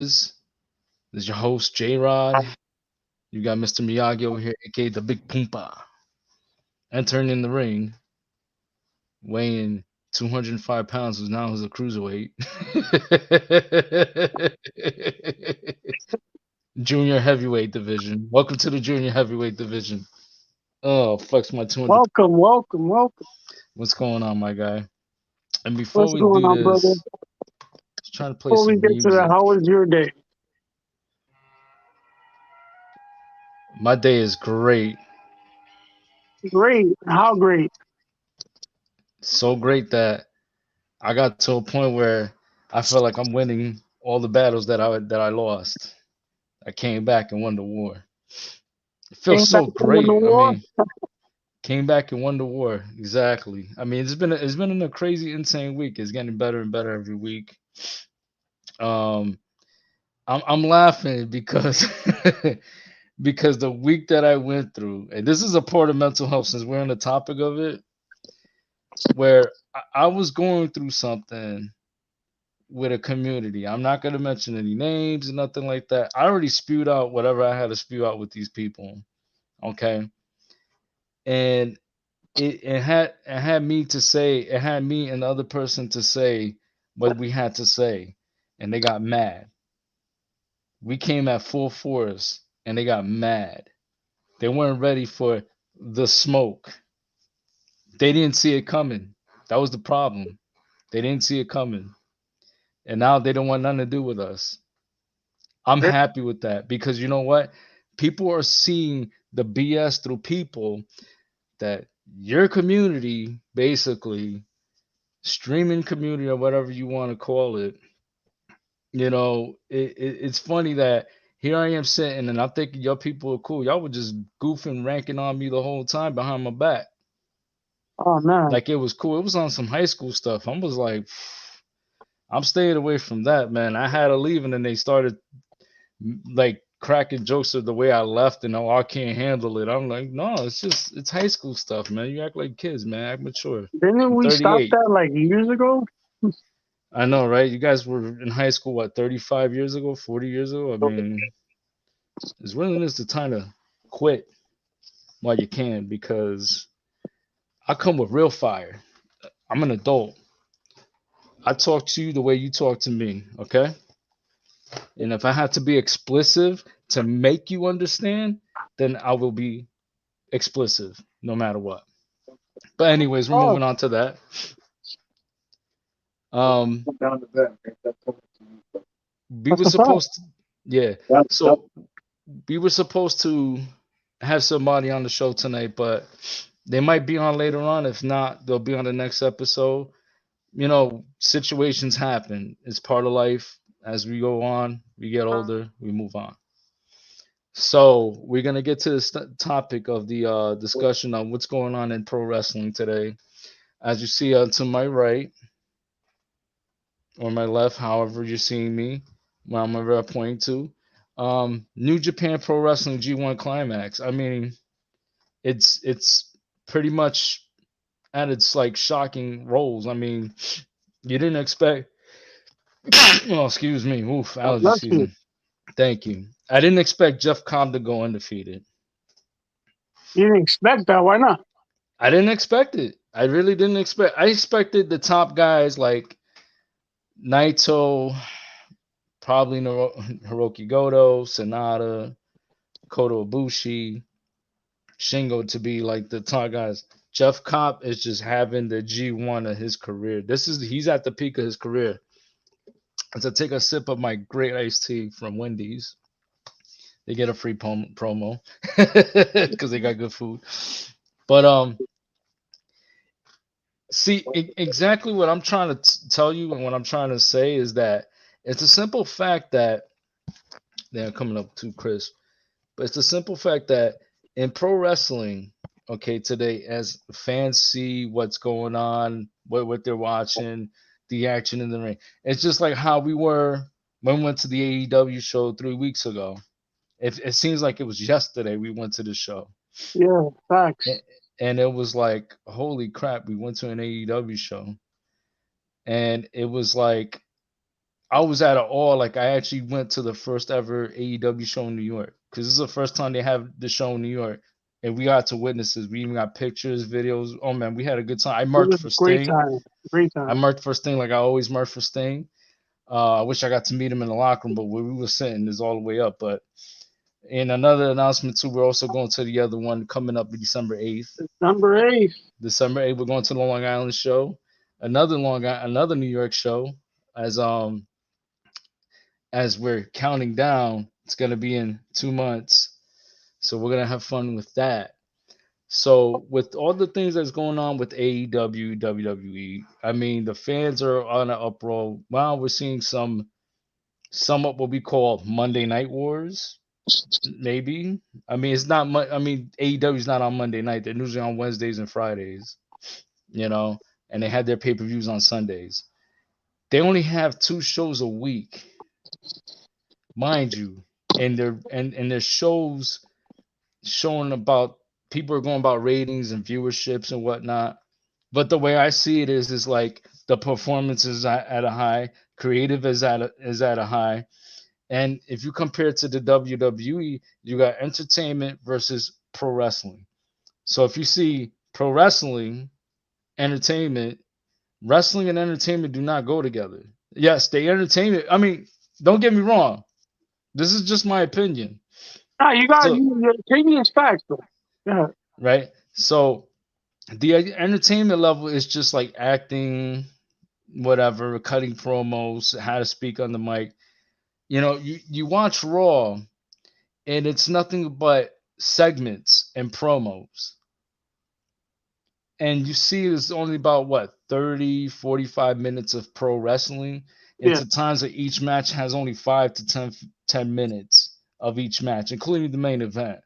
This is your host, J Rod. You got Mr. Miyagi over here, aka the Big Poompa, entering in the ring, weighing 205 pounds, who's now is a cruiserweight. Junior heavyweight division. Welcome to the junior heavyweight division. Oh, flex my 200. Welcome, welcome, welcome. What's going on, my guy? And before What's we going do on, brother? this, just trying to play Before we some get to that, music. how was your day? My day is great. Great. How great? So great that I got to a point where I feel like I'm winning all the battles that I lost. I came back and won the war. It feels Came back so from the great. I war? mean, came back and won the war. Exactly. I mean, it's been a crazy, insane week. It's getting better and better every week. Um, I'm laughing because because the week that I went through, and this is a part of mental health since we're on the topic of it, where I was going through something with a community. I'm not going to mention any names and nothing like that. I already spewed out whatever I had to spew out with these people. Okay. And it had me to say, it had me and the other person to say what we had to say. And they got mad. We came at full force and they got mad. They weren't ready for the smoke. They didn't see it coming. That was the problem. They didn't see it coming. And now they don't want nothing to do with us. I'm Yeah. happy with that because you know what? People are seeing the BS through people that your community, basically, streaming community or whatever you want to call it, it's funny that here I am sitting and I'm thinking your people are cool. Y'all were just goofing, ranking on me the whole time behind my back. Oh, man. Like it was cool. It was on some high school stuff. I was like, I'm staying away from that, man. I had to leave and then they started like cracking jokes of the way I left and oh I can't handle it. I'm like, no, it's high school stuff, man. You act like kids, man. Act mature. Didn't I'm we stop 38. that like years ago? I know, right? You guys were in high school what 35 years ago, 40 years ago. I mean, it's really is the time to quit while you can because I come with real fire. I'm an adult. I talk to you the way you talk to me, okay? And if I have to be explicit to make you understand, then I will be explicit no matter what. But anyways, we're Oh, moving on to that. Um, we that's were a fact. supposed to, yeah. So we were supposed to have somebody on the show tonight, but they might be on later on. If not, they'll be on the next episode. Situations happen. It's part of life. As we go on, we get older, we move on. So we're gonna get to this topic of the discussion on what's going on in pro wrestling today. As you see to my right, or my left, however you're seeing me, where I'm ever pointing to. New Japan Pro Wrestling G1 Climax. I mean, it's pretty much at its like shocking roles. I mean, you didn't expect. Oh, excuse me. Oof, God allergy bless you. season. Thank you. I didn't expect Jeff Cobb to go undefeated. You didn't expect that. Why not? I didn't expect it. I really didn't expect. I expected the top guys like Naito, probably Hiroki Goto, Sonata, Kota Ibushi, Shingo to be like the top guys. Jeff Cobb is just having the G1 of his career. He's at the peak of his career. As I take a sip of my great iced tea from Wendy's, they get a free promo because they got good food. But see exactly what I'm trying to tell you and what I'm trying to say is that it's a simple fact that they're coming up too crisp. But it's the simple fact that in pro wrestling, okay, today, as fans see what's going on, what they're watching, the action in the ring, it's just like how we were when we went to the AEW show 3 weeks ago. It seems like it was yesterday we went to the show. Yeah, facts. A- And it was like, holy crap, we went to an AEW show. And it was like, I was at an awe. Like I actually went to the first ever AEW show in New York because this is the first time they have the show in New York, and we got to witness it. We even got pictures, videos. Oh man, we had a good time. I It marked was for a great Sting. time. Great I time. marked for Sting like I always mark for Sting. I wish I got to meet him in the locker room, but where we were sitting is all the way up. But in another announcement too, we're also going to the other one coming up December 8th. Number 8. December 8th, we're going to the Long Island show. Another New York show. As as we're counting down, it's gonna be in 2 months. So we're gonna have fun with that. So with all the things that's going on with AEW, WWE, I mean the fans are on an uproar. Wow, we're seeing somewhat what we call Monday Night Wars. Maybe. I mean it's not much. I mean AEW is not on Monday night. They're usually on Wednesdays and Fridays. You know, and they had their pay per views on Sundays. They only have 2 shows a week, mind you, and their shows showing about people are going about ratings and viewerships and whatnot. But the way I see it is like the performance is at a high, creative is at a high, and if you compare it to the WWE, you got entertainment versus pro wrestling. So if you see pro wrestling, entertainment, wrestling and entertainment do not go together. Yes, they entertainment. I mean, don't get me wrong. This is just my opinion. Ah, you got So, your opinion's facts, though. Yeah. right? So the entertainment level is just like acting, whatever, cutting promos, how to speak on the mic. You know, you watch Raw and it's nothing but segments and promos. And you see it's only about what 30, 45 minutes of pro wrestling. And Yeah. to times that each match has only 5 to 10 minutes of each match, including the main event.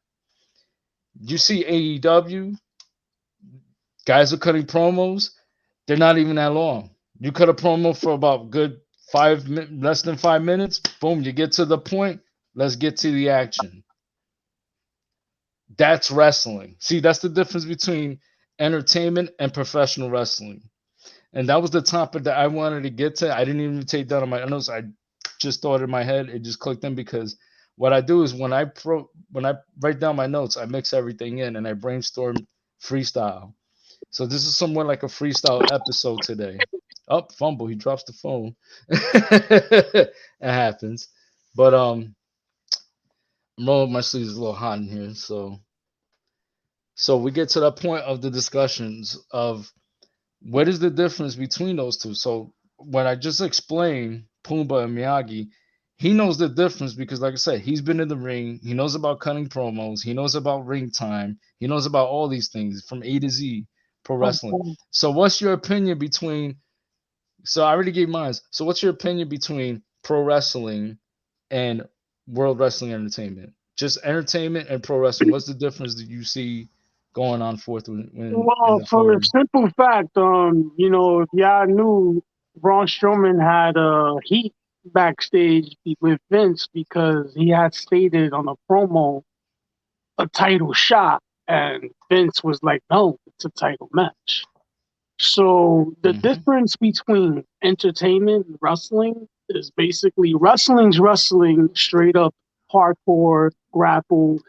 You see AEW, guys are cutting promos. They're not even that long. You cut a promo for about good less than 5 minutes. Boom, you get to the point. Let's get to the action. That's wrestling. See, that's the difference between entertainment and professional wrestling. And that was the topic that I wanted to get to. I didn't even take that on my notes. I just thought in my head. It just clicked in because what I do is when I write down my notes, I mix everything in and I brainstorm freestyle. So this is somewhat like a freestyle episode today. Up, oh, fumble. He drops the phone. It happens. But I'm rolling my sleeves a little hot in here. So we get to that point of the discussions of what is the difference between those two. So when I just explained Pumbaa and Miyagi, he knows the difference because, like I said, he's been in the ring. He knows about cutting promos. He knows about ring time. He knows about all these things from A to Z pro wrestling. So what's your opinion between? So I already gave mine. So what's your opinion between pro wrestling and World Wrestling Entertainment? Just entertainment and pro wrestling. What's the difference that you see going on forth when in Well, the for a forward? simple fact, if y'all knew, Braun Strowman had a heat backstage with Vince because he had stated on a promo a title shot, and Vince was like, "No, it's a title match." So the Mm-hmm. difference between entertainment and wrestling is basically wrestling's wrestling, straight up hardcore grapple,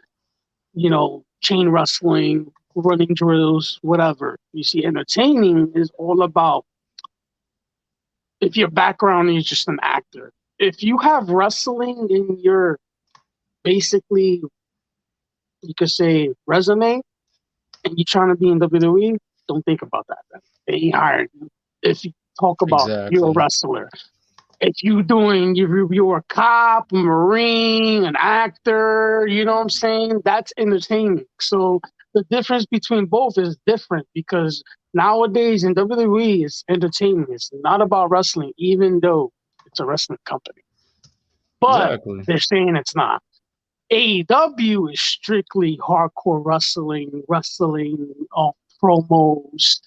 chain wrestling, running drills, whatever. You see, entertaining is all about if your background is just an actor. If you have wrestling in your basically, you could say, resume, and you're trying to be in WWE, don't think about that. Then. They ain't hired you. If you talk about you're a Exactly. wrestler, if you're a cop, a marine, an actor, you know what I'm saying? That's entertainment. So the difference between both is different because nowadays in WWE it's entertainment. It's not about wrestling, even though it's a wrestling company. But Exactly. they're saying it's not. AEW is strictly hardcore wrestling, promos,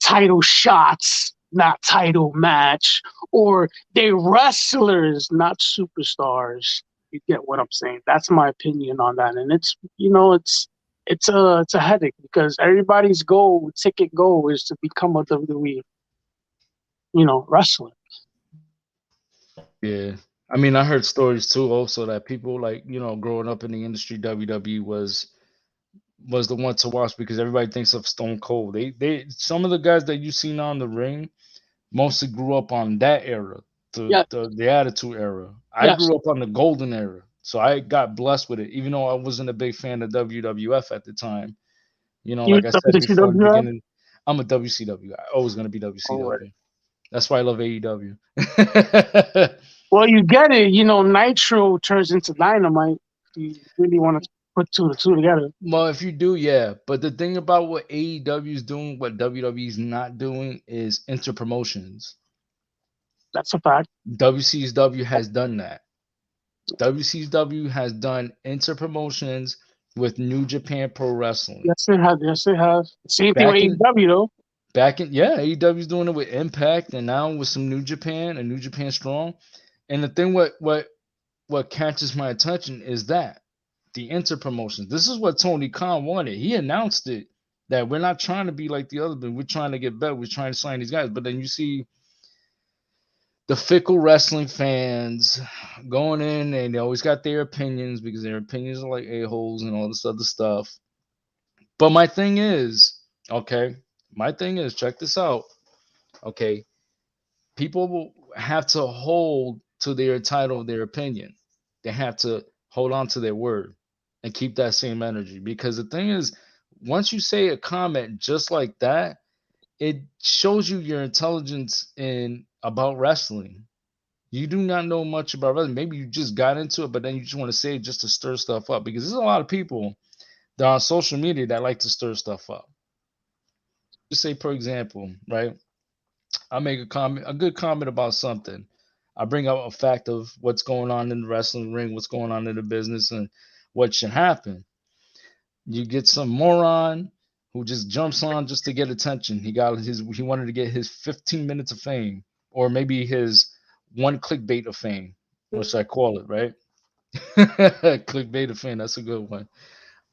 title shots, not title match, or they wrestlers, not superstars. You get what I'm saying? That's my opinion on that, and it's a headache because everybody's ticket goal, is to become a WWE, wrestler. Yeah. I mean, I heard stories too also that people like, growing up in the industry, WWE was the one to watch because everybody thinks of Stone Cold. They some of the guys that you see now in the ring mostly grew up on that era, the Yeah, the Attitude Era. I yes. grew up on the Golden Era, so I got blessed with it. Even though I wasn't a big fan of WWF at the time, You like I said before in the WCW? beginning, I'm a WCW guy. Always gonna be All right. WCW. That's why I love AEW. Well, you get it. You know, Nitro turns into Dynamite. If you really want to put two and two together. Well, if you do, yeah. But the thing about what AEW is doing, what WWE is not doing, is inter promotions. That's a fact. WCW has done that. WCW has done inter promotions with New Japan Pro Wrestling. Yes, it has. Yes, it has. Same thing with Back in AEW though. yeah, AEW is doing it with Impact and now with some New Japan and New Japan Strong. And the thing what catches my attention is that the inter promotions. This is what Tony Khan wanted. He announced it that we're not trying to be like the other, but we're trying to get better. We're trying to sign these guys. But then you see the fickle wrestling fans going in and they always got their opinions because their opinions are like a-holes and all this other stuff. But my thing is, okay, check this out. Okay, people will have to hold to their title of their opinion. They have to hold on to their word and keep that same energy. Because the thing is, once you say a comment just like that, it shows you your intelligence in about wrestling. You do not know much about wrestling. Maybe you just got into it, but then you just want to say it just to stir stuff up. Because there's a lot of people that are on social media that like to stir stuff up. Just say, for example, right? I make a good comment about something. I bring up a fact of what's going on in the wrestling ring, what's going on in the business, and what should happen. You get some moron who just jumps on just to get attention. He wanted to get his 15 minutes of fame, or maybe his one clickbait of fame, which I call it, right? Clickbait of fame. That's a good one.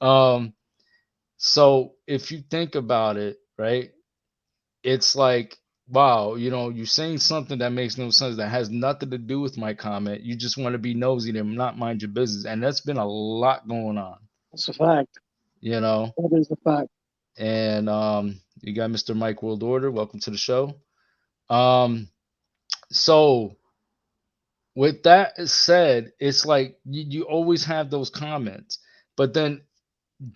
Um, so if you think about it, right, it's like, wow, you're saying something that makes no sense, that has nothing to do with my comment. You just want to be nosy and not mind your business. And that's been a lot going on, That's a fact. you know. That is a fact. And you got Mr. Mike World Order. Welcome to the show. Um, so with that said, it's like you always have those comments, but then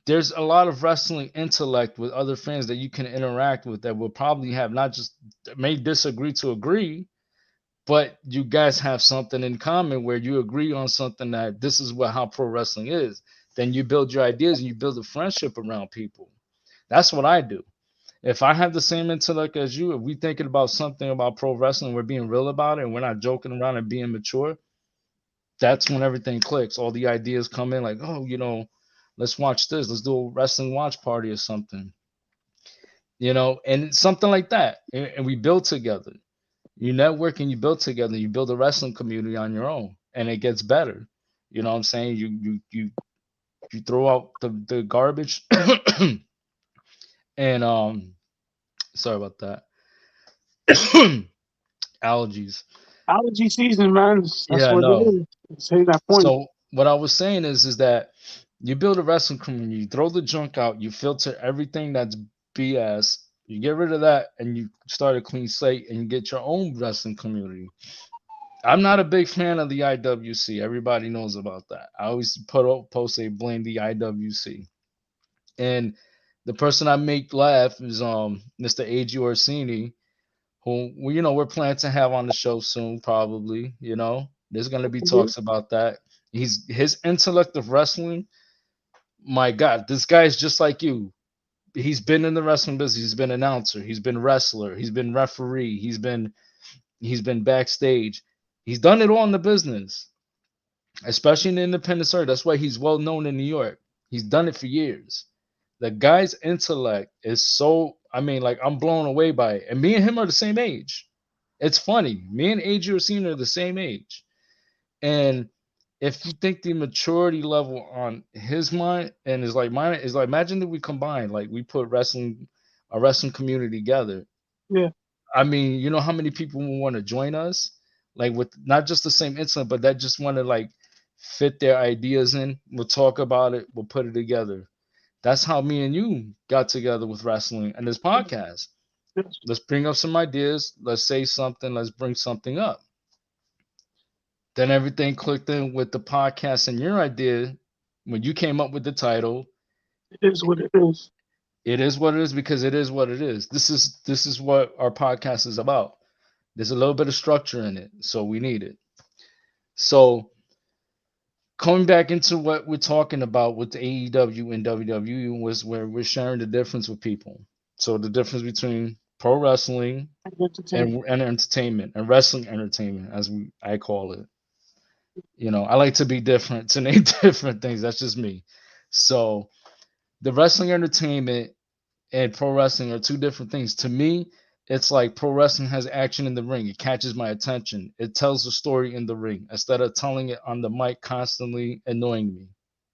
there's a lot of wrestling intellect with other fans that you can interact with that will probably have not just may disagree to agree, but you guys have something in common where you agree on something, that this is what how pro wrestling is. Then you build your ideas and you build a friendship around people. That's what I do. If I have the same intellect as you, if we thinking about something about pro wrestling, we're being real about it and we're not joking around and being mature, that's when everything clicks. All the ideas come in like, oh, let's watch this. Let's do a wrestling watch party or something, and something like that. And we build together. You network and you build together. You build a wrestling community on your own, and it gets better. You know what I'm saying? You throw out the garbage, and sorry about that. Allergies. Allergy season, man. That's Yeah, I what it know. is. Say that point. So what I was saying is that you build a wrestling community, you throw the junk out, you filter everything that's BS, you get rid of that, and you start a clean slate, and you get your own wrestling community. I'm not a big fan of the IWC. Everybody knows about that. I always post a blame the IWC, and the person I make laugh is Mr. A.G. Orsini, who we're planning to have on the show soon, probably. There's gonna be Mhm. talks about that. His intellect of wrestling. My God, this guy is just like you. He's been in the wrestling business. He's been announcer. He's been wrestler. He's been referee. He's been backstage. He's done it all in the business, especially in the independent circuit. That's why he's well known in New York. He's done it for years. The guy's intellect is so. I mean, like I'm blown away by it. And me and him are the same age. It's funny. Me and AJ Orsini are the same age. And if you think the maturity level on his mind and is like mine is like, imagine that we combine, like we put a wrestling community together. Yeah. I mean, you know how many people will want to join us? like with not just the same insulin, but that just want to like fit their ideas in. We'll talk about it. We'll put it together. That's how me and you got together with wrestling and this podcast. Yes. Let's bring up some ideas. Let's say something. Let's bring something up. Then everything clicked in with the podcast and your idea when you came up with the title. It is what it is. It is what it is because it is what it is. This is what our podcast is about. There's a little bit of structure in it, so we need it. So coming back into what we're talking about with the AEW and WWE was where we're sharing the difference with people. So the difference between pro wrestling and entertainment and wrestling entertainment, as I call it. I like to be different, to name different things. That's just me. So the wrestling entertainment and pro wrestling are two different things. To me, it's like pro wrestling has action in the ring. It catches my attention. It tells the story in the ring instead of telling it on the mic constantly annoying me.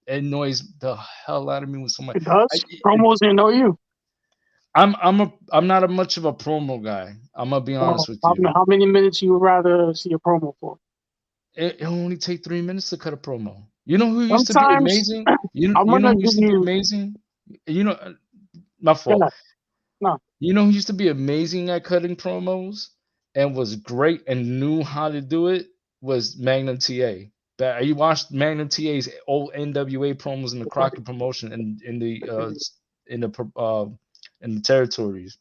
It annoys the hell out of me when somebody. It does. Promos didn't know you. I'm not a much of a promo guy. I'm gonna be honest with you. How many minutes you would rather see a promo for? It only take 3 minutes to cut a promo. You know who used to be Sometimes amazing? You I'm know gonna who give used to be you. amazing? You know, my fault. Yeah, no, You know who used to be amazing at cutting promos and was great and knew how to do it was Magnum TA. But you watched Magnum TA's old NWA promos in the Crockett promotion and in the in the territories.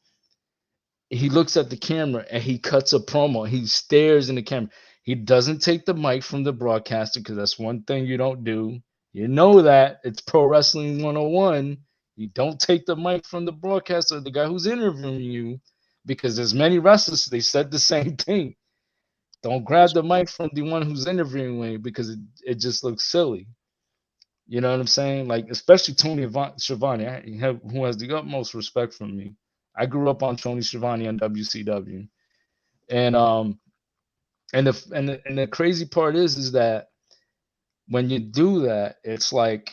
He looks at the camera and he cuts a promo. He stares in the camera. He doesn't take the mic from the broadcaster because that's one thing you don't do. You know that it's Pro Wrestling 101. You don't take the mic from the broadcaster, the guy who's interviewing you, because there's many wrestlers, they said the same thing. Don't grab the mic from the one who's interviewing you because it just looks silly. You know what I'm saying? Like, especially Tony Schiavone, who has the utmost respect from me. I grew up on Tony Schiavone on WCW. And the crazy part is that when you do that, it's like,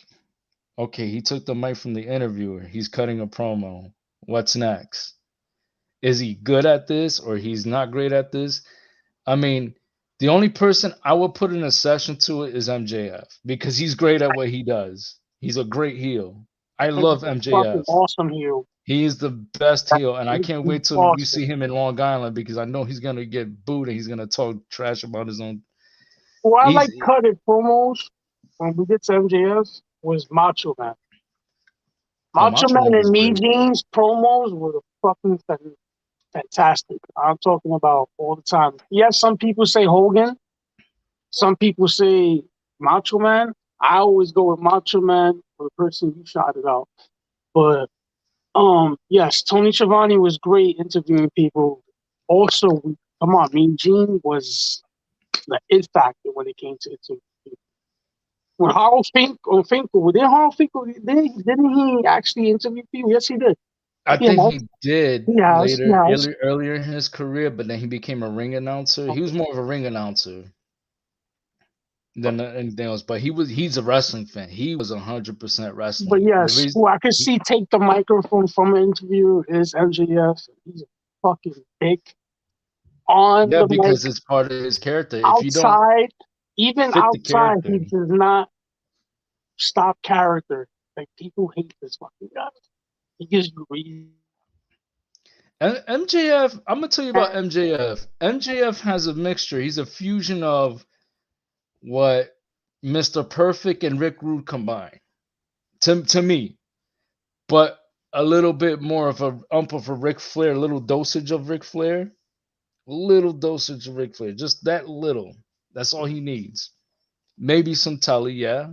okay, he took the mic from the interviewer. He's cutting a promo. What's next? Is he good at this or he's not great at this? I mean, the only person I would put in a session to it is MJF because he's great at what he does. He's a great heel. I love fucking MJF. awesome heel. He is the best heel, and I can't wait till we Awesome. see him in Long Island because I know he's gonna get booed and he's gonna talk trash about his own. Well, I like cutting promos when we get to MJF was Macho Man. Macho Man and Mean Gene's promos were fucking fantastic. I'm talking about all the time. Yes, some people say Hogan. Some people say Macho Man. I always go with Macho Man for the person you shouted out. But yes, Tony Schiavone was great interviewing people. Also, come on, Mean Gene was the it factor when it came to interviewing people. When Harold Finkel, didn't he actually interview people? Yes, he did. I think he did earlier in his career, but then he became a ring announcer. Okay. He was more of a ring announcer than anything else. But he's a wrestling fan. He was 100% wrestling. But yes, who I could see take the microphone from an interview is MJF. He's a fucking dick. Because it's part of his character. Outside, if you don't even outside, he does not stop character. Like, people hate this fucking guy. He gives you reason. MJF, I'm gonna tell you about MJF. MJF has a mixture. He's a fusion of what Mr. Perfect and Rick Rude combine. To me, but a little bit more of a of a Ric Flair, a little dosage of Ric Flair, just that little. That's all he needs. Maybe some Tully, yeah,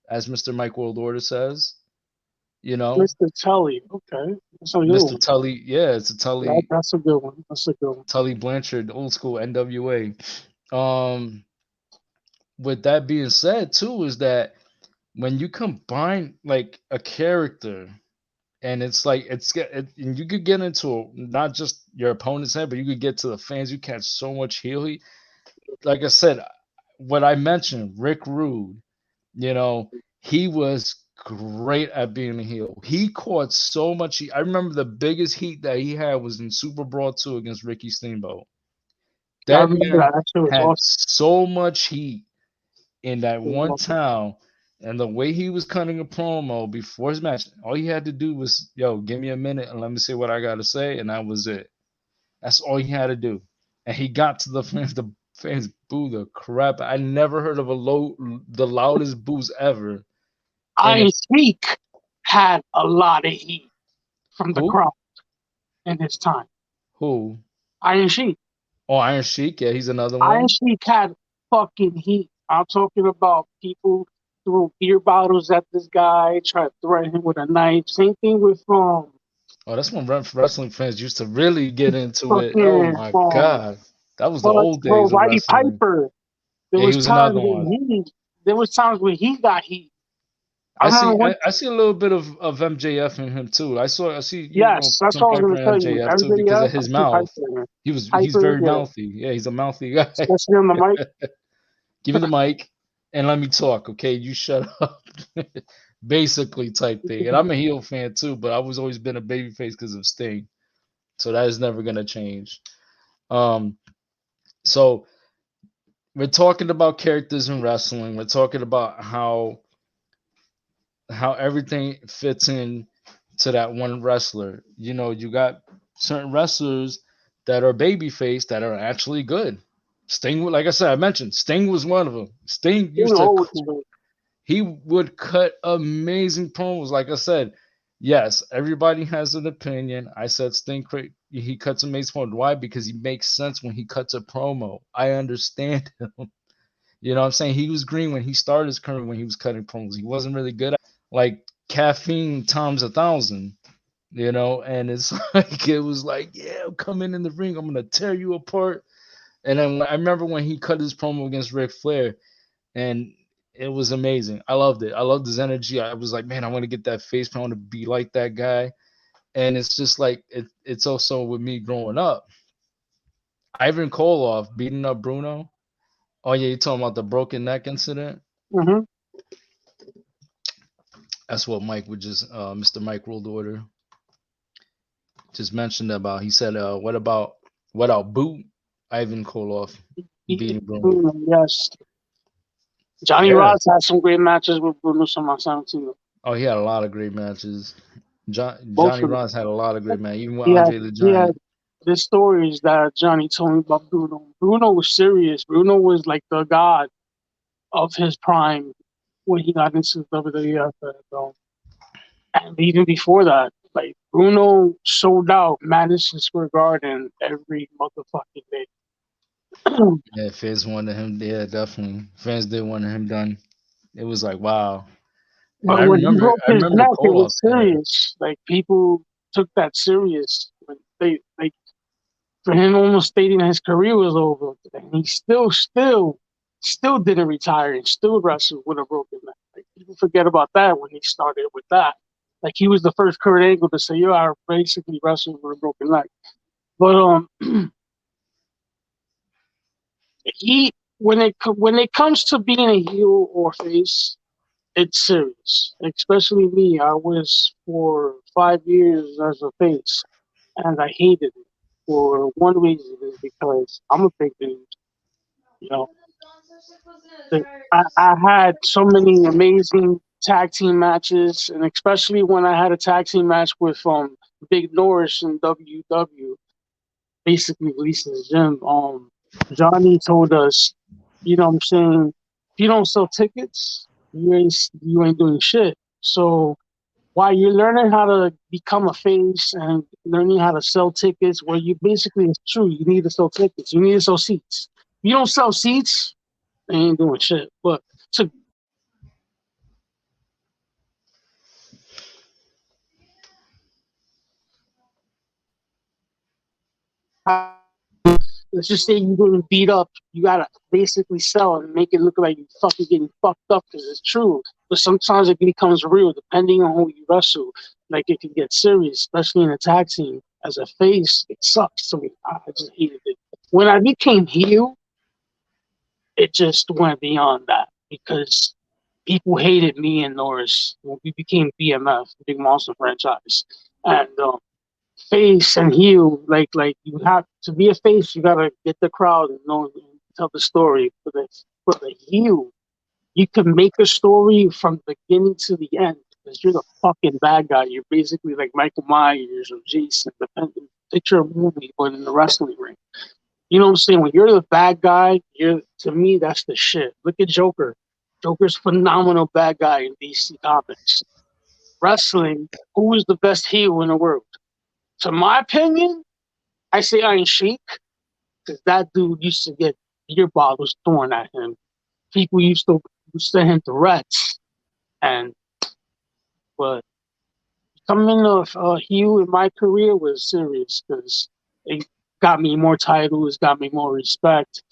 as Mr. Mike World Order says. Mr. Tully, okay. That's a good Mr. one. Tully, yeah, it's a Tully. That's a good one. Tully Blanchard, old school NWA. With that being said, too, is that when you combine like a character, and it's like and you could get into not just your opponent's head, but you could get to the fans. You catch so much heel heat. Like I said, what I mentioned, Rick Rude, he was great at being a heel. He caught so much heat. I remember the biggest heat that he had was in Super Brawl 2 against Ricky Steamboat. Yeah, I That remember man that. That shit was had awesome. so much heat in that It was one awesome. town, and the way he was cutting a promo before his match, all he had to do was, yo, give me a minute and let me say what I gotta say, and that was it. That's all he had to do. And he got to the fans. The fans booed the crap. I never heard of the loudest boos ever. And Iron if Sheik had a lot of heat from the who crowd in his time. who Iron Sheik. oh, Iron Sheik, yeah, he's another Iron one. Sheik had fucking heat. I'm talking about people threw beer bottles at this guy, tried to threaten him with a knife. Same thing with Oh, that's when wrestling fans used to really get into it. Oh fucking my god, that was the but old bro, days of Roddy wrestling. Piper. There Yeah, he was was times another when one. he got heat. I remember one. I see a little bit of MJF in him too. I see Yes, that's some what I was Piper gonna and tell you. MJF too because MJF, of I his see Piper mouth. in it. He's Piper, very yeah, mouthy. Yeah, he's a mouthy guy. especially on the mic. Give me the mic and let me talk, okay? You shut up. Basically type thing. And I'm a heel fan too, but I was always been a babyface because of Sting. So that is never gonna change. Um, so we're talking about characters in wrestling. We're talking about how everything fits in to that one wrestler. You know, you got certain wrestlers that are babyface that are actually good. Sting, like I said, I mentioned Sting was one of them. Sting You used to know, it's good. he would cut amazing promos. Like I said, yes, everybody has an opinion. I said Sting he cuts amazing promos. Why? Because he makes sense when he cuts a promo. I understand him. You know what I'm saying? He was green when he started his career when he was cutting promos. He wasn't really good at like caffeine times 1,000, you know, and it's like it was like, yeah, I'm coming in the ring, I'm gonna tear you apart. And then I remember when he cut his promo against Ric Flair, and it was amazing. I loved it. I loved his energy. I was like, man, I want to get that face. I want to be like that guy. And it's just like it's also with me growing up. Ivan Koloff beating up Bruno. Oh yeah, you talking about the broken neck incident? Mm-hmm. That's what Mike would just Mr. Mike Ruled Order just mentioned about. He said, what about Boot Ivan Koloff beating Bruno? Yes, Johnny Yeah. Rods had some great matches with Bruno Sammartino. Oh, he had a lot of great matches. Both Johnny of them. Ross had a lot of great matches, even with He had Andre the he had Giant. the stories that Johnny told me about Bruno. Bruno was serious. Bruno was like the god of his prime when he got into WWF. And even before that, like Bruno sold out Madison Square Garden every motherfucking day. Yeah, fans wanted him. Yeah, definitely. Fans did want him done. It was like wow. And But when he broke I his remember neck, it Koloff was there. serious. Like people took that serious. When they like for him almost stating his career was over, and he still didn't retire and still wrestled with a broken neck. Like people forget about that when he started with that. Like he was the first Kurt Angle to say, "Yo, I basically wrestled with a broken neck." But he when it comes to being a heel or face, it's serious. Especially me, I was for 5 years as a face, and I hated it for one reason is because I'm a big dude. You know, I had so many amazing tag team matches, and especially when I had a tag team match with Big Norris in WW, basically releasing the gym. Johnny told us, you know what I'm saying, if you don't sell tickets, you ain't doing shit. So while you're learning how to become a face and learning how to sell tickets, where you basically it's true, you need to sell tickets, you need to sell seats. If you don't sell seats, they ain't doing shit. But to let's just say you're getting beat up, you gotta basically sell and make it look like you fucking getting fucked up because it's true. But sometimes it becomes real depending on who you wrestle. Like it can get serious, especially in a tag team. As a face, it sucks to me. I just hated it. When I became heel, it just went beyond that because people hated me and Norris when we became BMF, Big Monster Franchise, and face and heel. Like you have to be a face, you gotta get the crowd and know and tell the story. For the heel, you can make a story from the beginning to the end because you're the fucking bad guy. You're basically like Michael Myers or Jason. Depending, picture a movie, but in the wrestling ring. You know what I'm saying? When you're the bad guy, to me that's the shit. Look at Joker. Joker's phenomenal bad guy in DC Comics. Wrestling, who is the best heel in the world? To my opinion, I say Iron Sheik because that dude used to get beer bottles thrown at him. People used to send him threats, and but coming of heel in my career was serious because it got me more titles, got me more respect,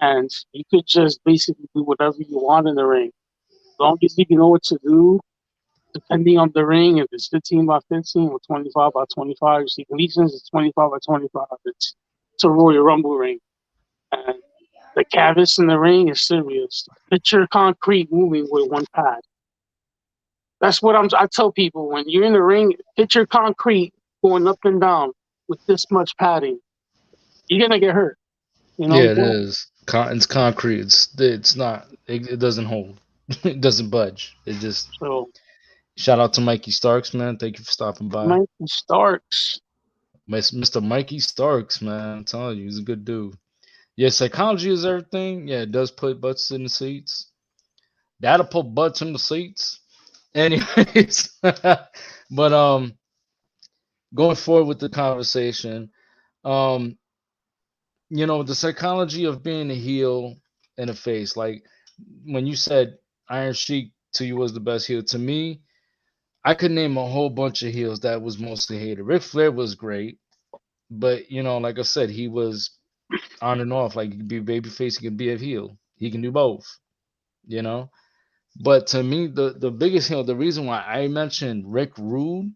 and you could just basically do whatever you want in the ring. As long as you know what to do, depending on the ring, if it's 15 by 15 or 25 by 25, you see Gleason's is 25 by 25. It's a Royal Rumble ring. And the canvas in the ring is serious. Picture concrete moving with one pad. That's what I tell people when you're in the ring, picture concrete going up and down with this much padding. You're gonna get hurt. You know Yeah, what it I'm is. It's concrete. It's not. It doesn't hold. It doesn't budge. It just. saying? So Shout out to Mikey Starks, man. Thank you for stopping by. Mikey Starks. Mr. Mikey Starks, man. I'm telling you, he's a good dude. Yeah, psychology is everything. Yeah, it does put butts in the seats. That'll put butts in the seats. Anyways, but going forward with the conversation, um, the psychology of being a heel and a face. Like when you said Iron Sheik to you was the best heel, to me, I could name a whole bunch of heels that was mostly hated. Ric Flair was great, but like I said, he was on and off. Like he could be a babyface, he could be a heel. He can do both, you know. But to me, the biggest heel, the reason why I mentioned Rick Rude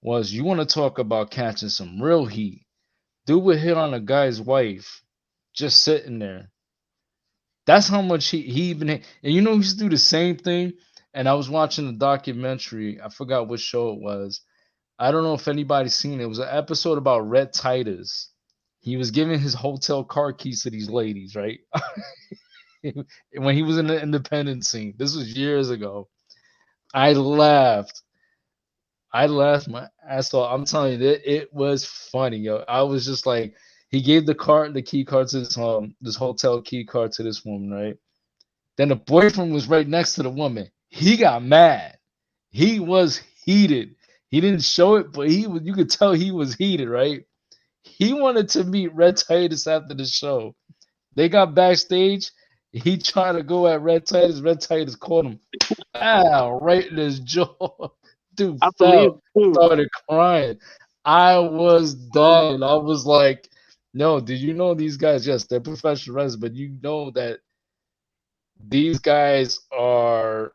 was you want to talk about catching some real heat. Dude would hit on a guy's wife just sitting there. That's how much he even hit. And he used to do the same thing. And I was watching a documentary. I forgot what show it was. I don't know if anybody's seen it. It was an episode about Red Titus. He was giving his hotel car keys to these ladies, right? When he was in the independent scene. This was years ago. I laughed. I laughed my ass off. I'm telling you, it was funny, yo. I was just like, he gave the key card to this hotel key card to this woman, right? Then the boyfriend was right next to the woman. He got mad. He was heated. He didn't show it, but you could tell he was heated, right? He wanted to meet Red Titus after the show. They got backstage. He tried to go at Red Titus. Red Titus caught him. Ow, right in his jaw. Dude I believe fell, too. started crying. I was dying. I was like, no, did you know these guys? Yes, they're professional wrestlers, but you know that these guys are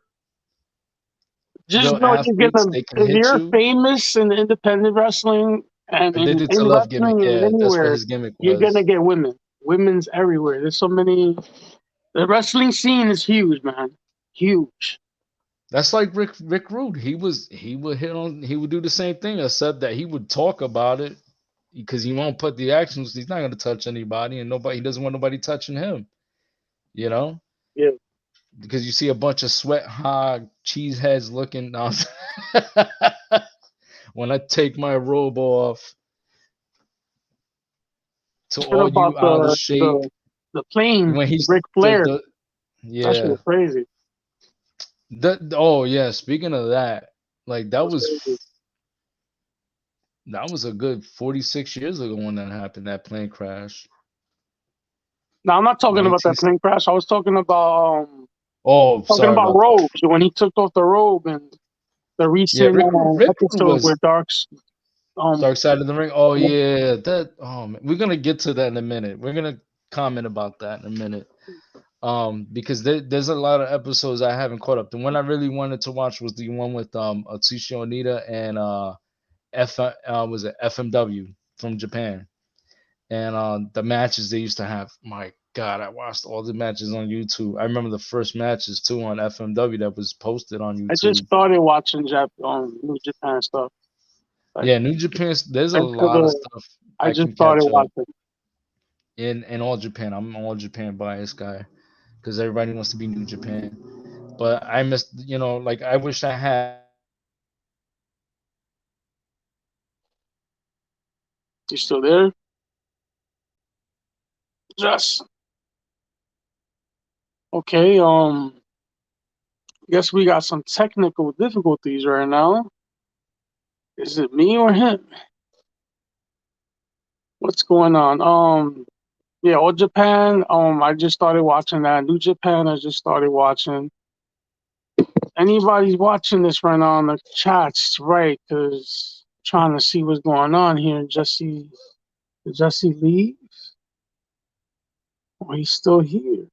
Just real know you're athletes. gonna They can if hit you're you. famous in independent wrestling and And they in did to any love gimmick. wrestling and Yeah, that's what anywhere, his gimmick you're gonna was. get women. Women's everywhere. There's so many. The wrestling scene is huge, man. Huge. That's like Rick Rude. He would do the same thing, except that he would talk about it because he won't put the actions. He's not gonna touch anybody, and he doesn't want nobody touching him. You know, Yeah. because you see a bunch of sweat hog cheeseheads looking. When I take my robe off, to What all about you out of shape. the plane, When he's Ric Flair? the That shit yeah. was crazy. Oh yeah, speaking of that, like That was crazy. that was a good 46 years ago when that happened, that plane crash. Now I'm not talking about 19 that plane crash. I was Oh, talking sorry about about that. robes when he took off the robe and the Yeah, recent Rick episode where was Dark's Dark Side of the Ring. Oh yeah, yeah, that oh man. We're gonna get to that in a minute. We're gonna comment about that in a minute. Because there's a lot of episodes I haven't caught up. The one I really wanted to watch was the one with Atsushi Onita and was it FMW from Japan. And the matches they used to have, my God, I watched all the matches on YouTube. I remember the first matches too on FMW that was posted on I just YouTube. started watching New Japan stuff. Like Yeah, New Japan. There's a into lot of the stuff I I just can started catch up. watching. in all Japan. I'm an all Japan bias guy because everybody wants to be New Japan. But I missed, like I wish I had You still there? Yes. Okay. Guess we got some technical difficulties right now. Is it me or him? What's going on? Yeah, All Japan. I just started watching that. New Japan. I just started watching. Anybody's watching this right now in the chats, right? Because trying to see what's going on here. Did Jesse leave? Oh, he's still here.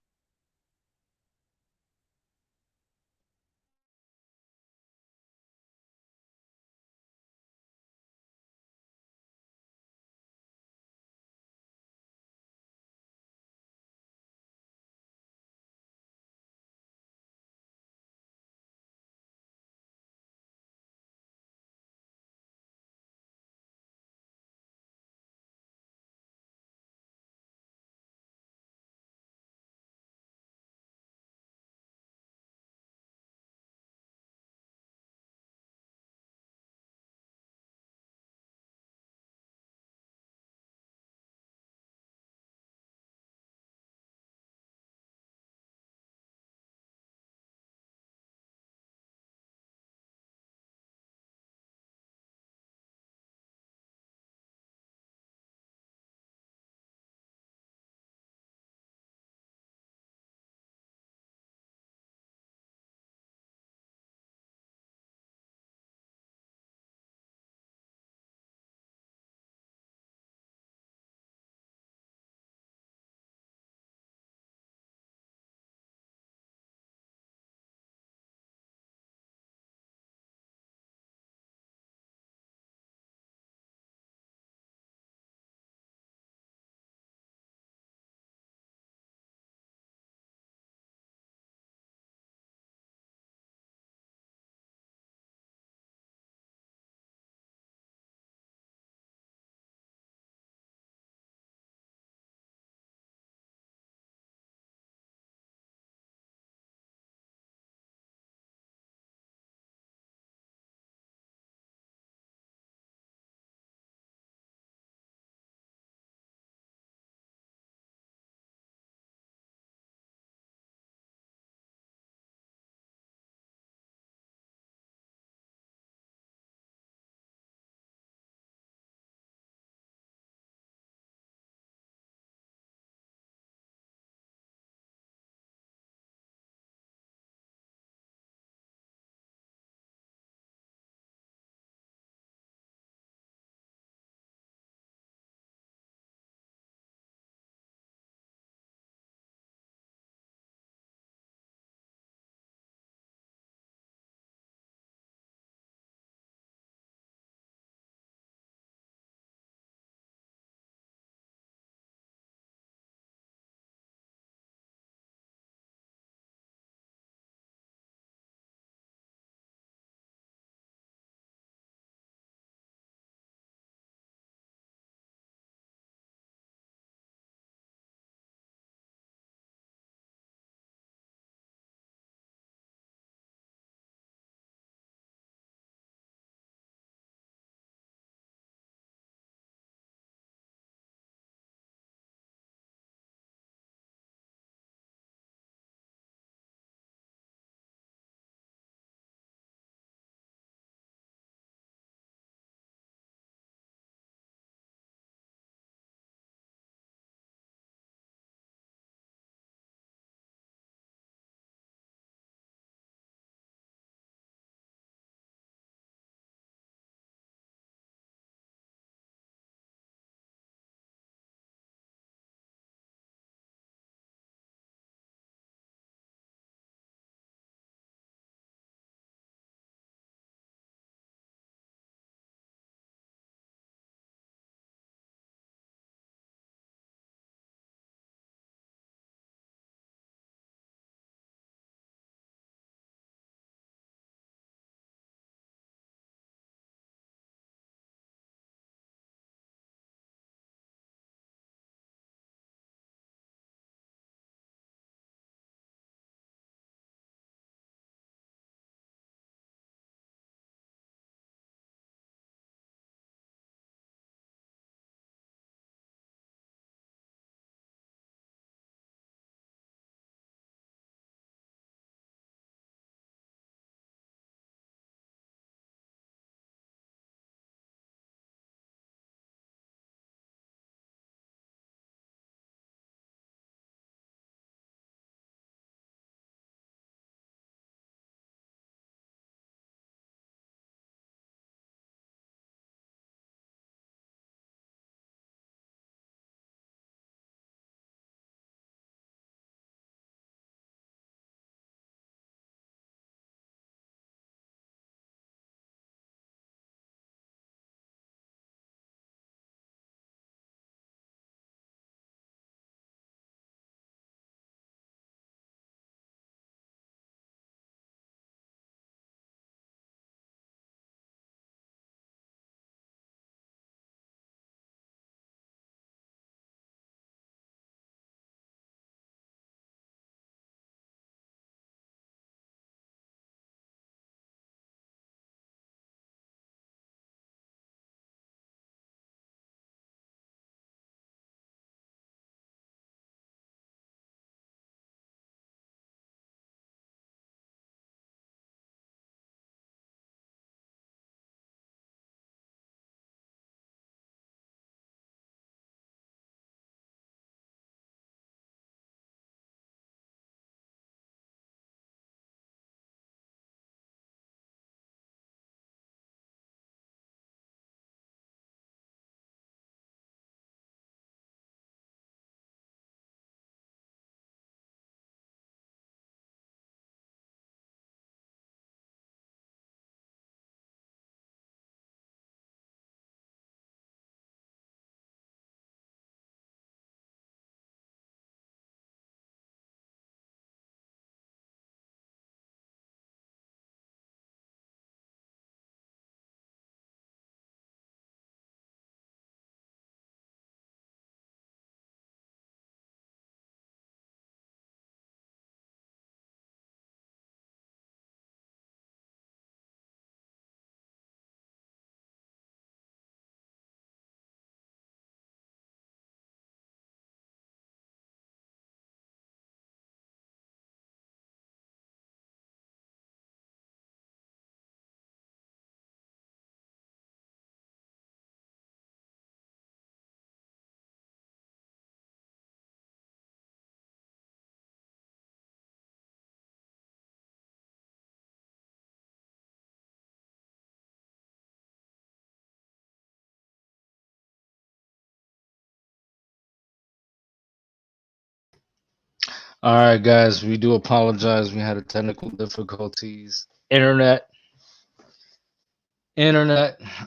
All right, guys, we do apologize. We had a technical difficulties. Internet,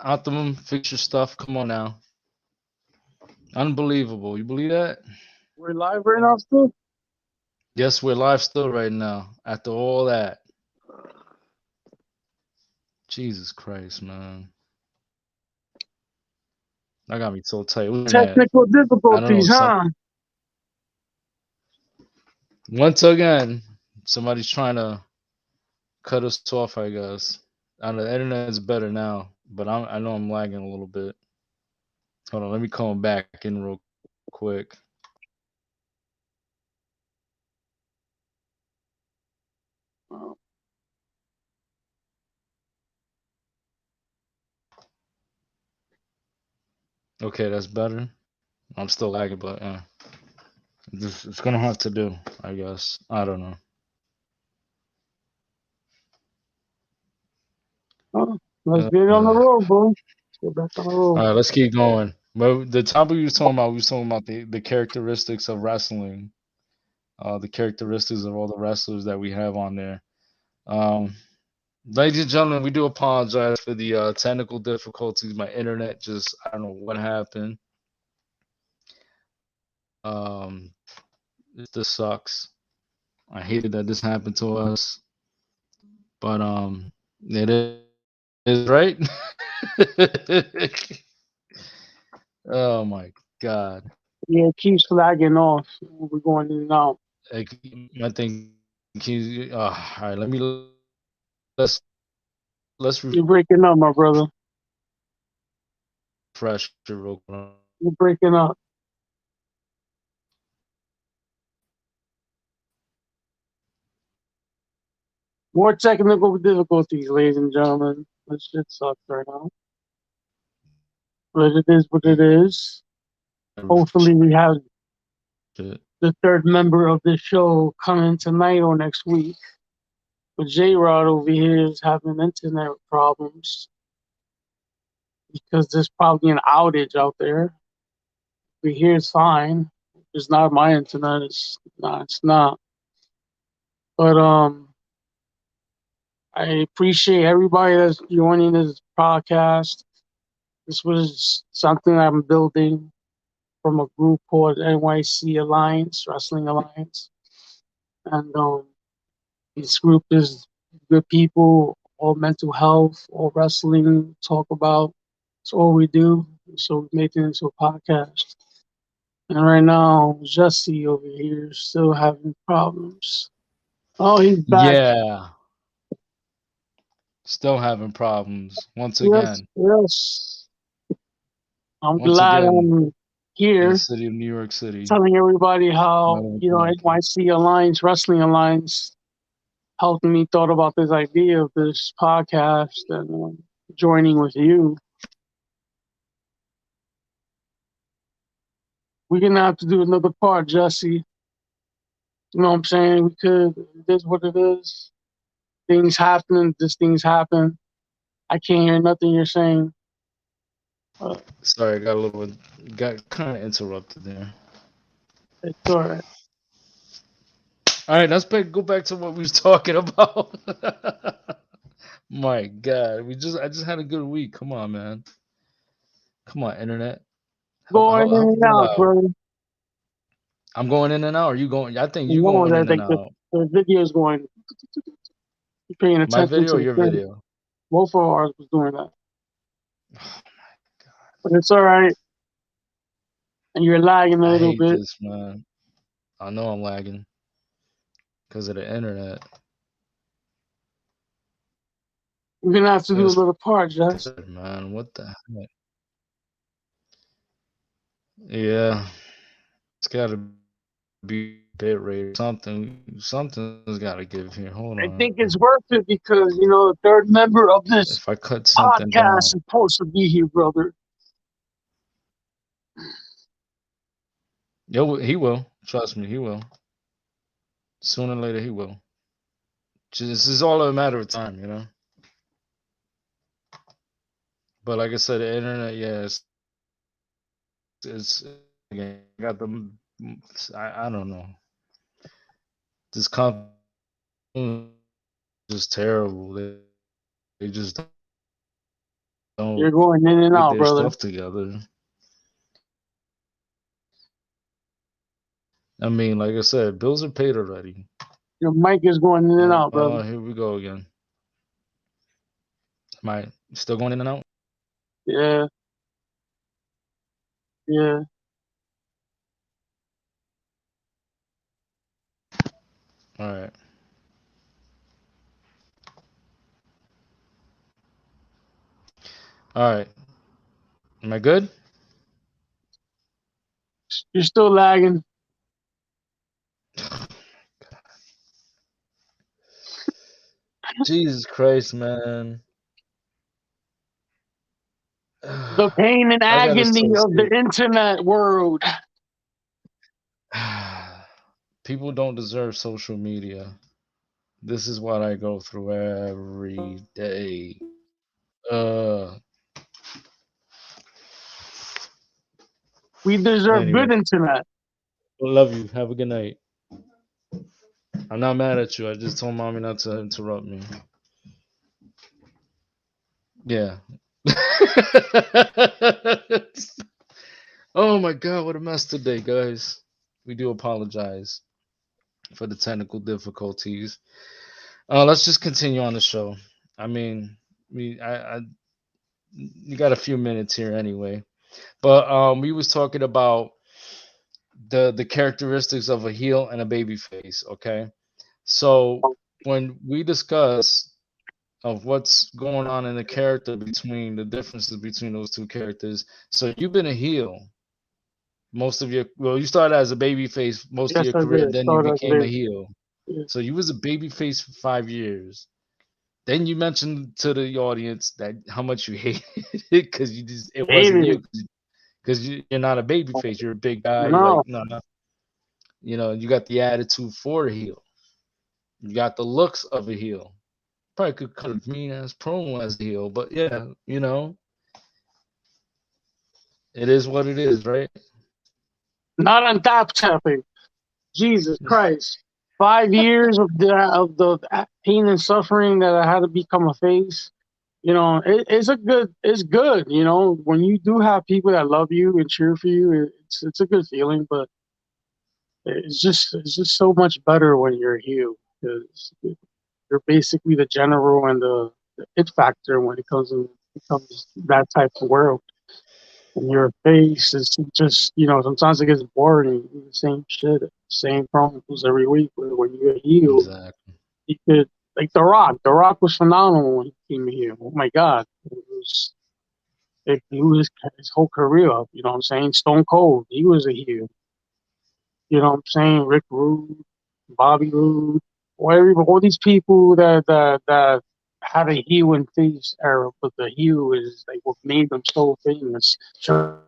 Optimum, fix your stuff. Come on now. Unbelievable. You believe that? We're live right now, still. Yes, we're live still right now. After all that. Jesus Christ, man. That got me so tight. Internet. Technical I don't know. difficulties, huh? Once again, somebody's trying to cut us off, I guess. I know the internet's better now, but I know I'm lagging a little bit. Hold on, let me come back in real quick. Okay, that's better. I'm still lagging, but it's gonna have to do, I guess. I don't know. Let's get on the All road, bro. Let's get back on the road. right, let's keep going. But the topic we was talking about the characteristics of wrestling, the characteristics of all the wrestlers that we have on there. Um, Ladies and gentlemen, we do apologize for the technical difficulties. My internet just, I don't know what happened. Um, this sucks. I hated that this happened to us, but it is right. Oh my God. Yeah, it keeps flagging off. We're going in and out. Like, I think he's, all right, let's let's You're breaking up, my brother. refresh it real quick. You're breaking up. More technical difficulties, ladies and gentlemen. This shit sucks right now. But it is what it is. Hopefully, we have the third member of this show coming tonight or next week. But J Rod over here is having internet problems because there's probably an outage out there. We hear it's fine. It's not my internet. It's not. But I appreciate everybody that's joining this podcast. This was something I'm building from a group called NYC Alliance, Wrestling Alliance. And this group is good people, all mental health, all wrestling, talk about. It's all we do. So we make it into a podcast. And right now, Jesse over here is still having problems. Oh, he's back. Yeah, still having problems once Yes, again. yes. I'm Once glad again, I'm in here the city of New York City. telling everybody how, Another NYC Alliance, Wrestling Alliance, helping me thought about this idea of this podcast and joining with you. We're going to have to do another part, Jesse. You know what I'm saying? We could. It is what it is. Things happen. Things happen. I can't hear nothing you're saying. Sorry, I got kind of interrupted there. It's all right. All right, let's go back to what we was talking about. My God, I just had a good week. Come on, man. Come on, internet. Going in Help and me out, out. brother. I'm going in and out. Are you going? I think you No, going that in and like out. the video's going. You're paying My attention video to or the your thing. video? Both of ours was doing that, Oh my God. but it's all right. And you're lagging a I little hate bit. this, man. I know I'm lagging because of the internet. We're gonna have to do It's another part, Jess. good, man. What the heck? Yeah, it's got to be bit rate or something. Something's got to give here. Hold I on. think it's worth it because the third member of this If I cut something podcast is down, supposed to be here, brother. he will. Trust me, he will. Sooner or later, he will. This is all a matter of time, you know. But like I said, the internet, yeah, it's again, got the. I don't know. This company is just terrible. They just You're don't going in and get out, their brother. stuff together. I mean, like I said, bills are paid already. Your mic is going in and out, brother. Here we go again. Am I still going in and out? Yeah, yeah. All right. All right. Am I good? You're still lagging. Jesus Christ, man. The pain and I gotta agony stay of the safe. internet world. People don't deserve social media. This is what I go through every day. Uh, We deserve anyway, good internet. love you. Have a good night. I'm not mad at you. I just told mommy not to interrupt me. Yeah. Oh my god, what a mess today, guys. We do apologize for the technical difficulties. Let's just continue on the show. I mean, I you got a few minutes here anyway, but we was talking about the characteristics of a heel and a baby face. Okay, so when we discuss of what's going on in the character between the differences between those two characters, so you've been a heel most of your you started as a baby face most of Yes, your I career, and did. then you Start as became a baby. heel. Yeah. So you was a baby face for 5 years. Then you mentioned to the audience that how much you hated it because you just it wasn't Hated you it. because you're not a baby face. You're a big guy. You're No, like no, no. You got the attitude for a heel. You got the looks of a heel. Probably could cut a mean ass promo as a heel, but yeah, it is what it is, right? not on top topic. Jesus Christ. 5 years of the pain and suffering that I had to become a face. You know, it's good. You know, when you do have people that love you and cheer for you, it's a good feeling. But it's just so much better when you're a heel because you're basically the general and the it factor when it comes that type of world. And your face is just, sometimes it gets boring. The same shit, same promos every week. But when you're a heel, Exactly. you could, like The Rock. The Rock was phenomenal when he came here. Oh my God. It blew his whole career up. You know what I'm saying? Stone Cold, he was a heel. You know what I'm saying? Rick Rude, Bobby Roode, all these people that had a heel and face era, but the heel is like what made them so famous. So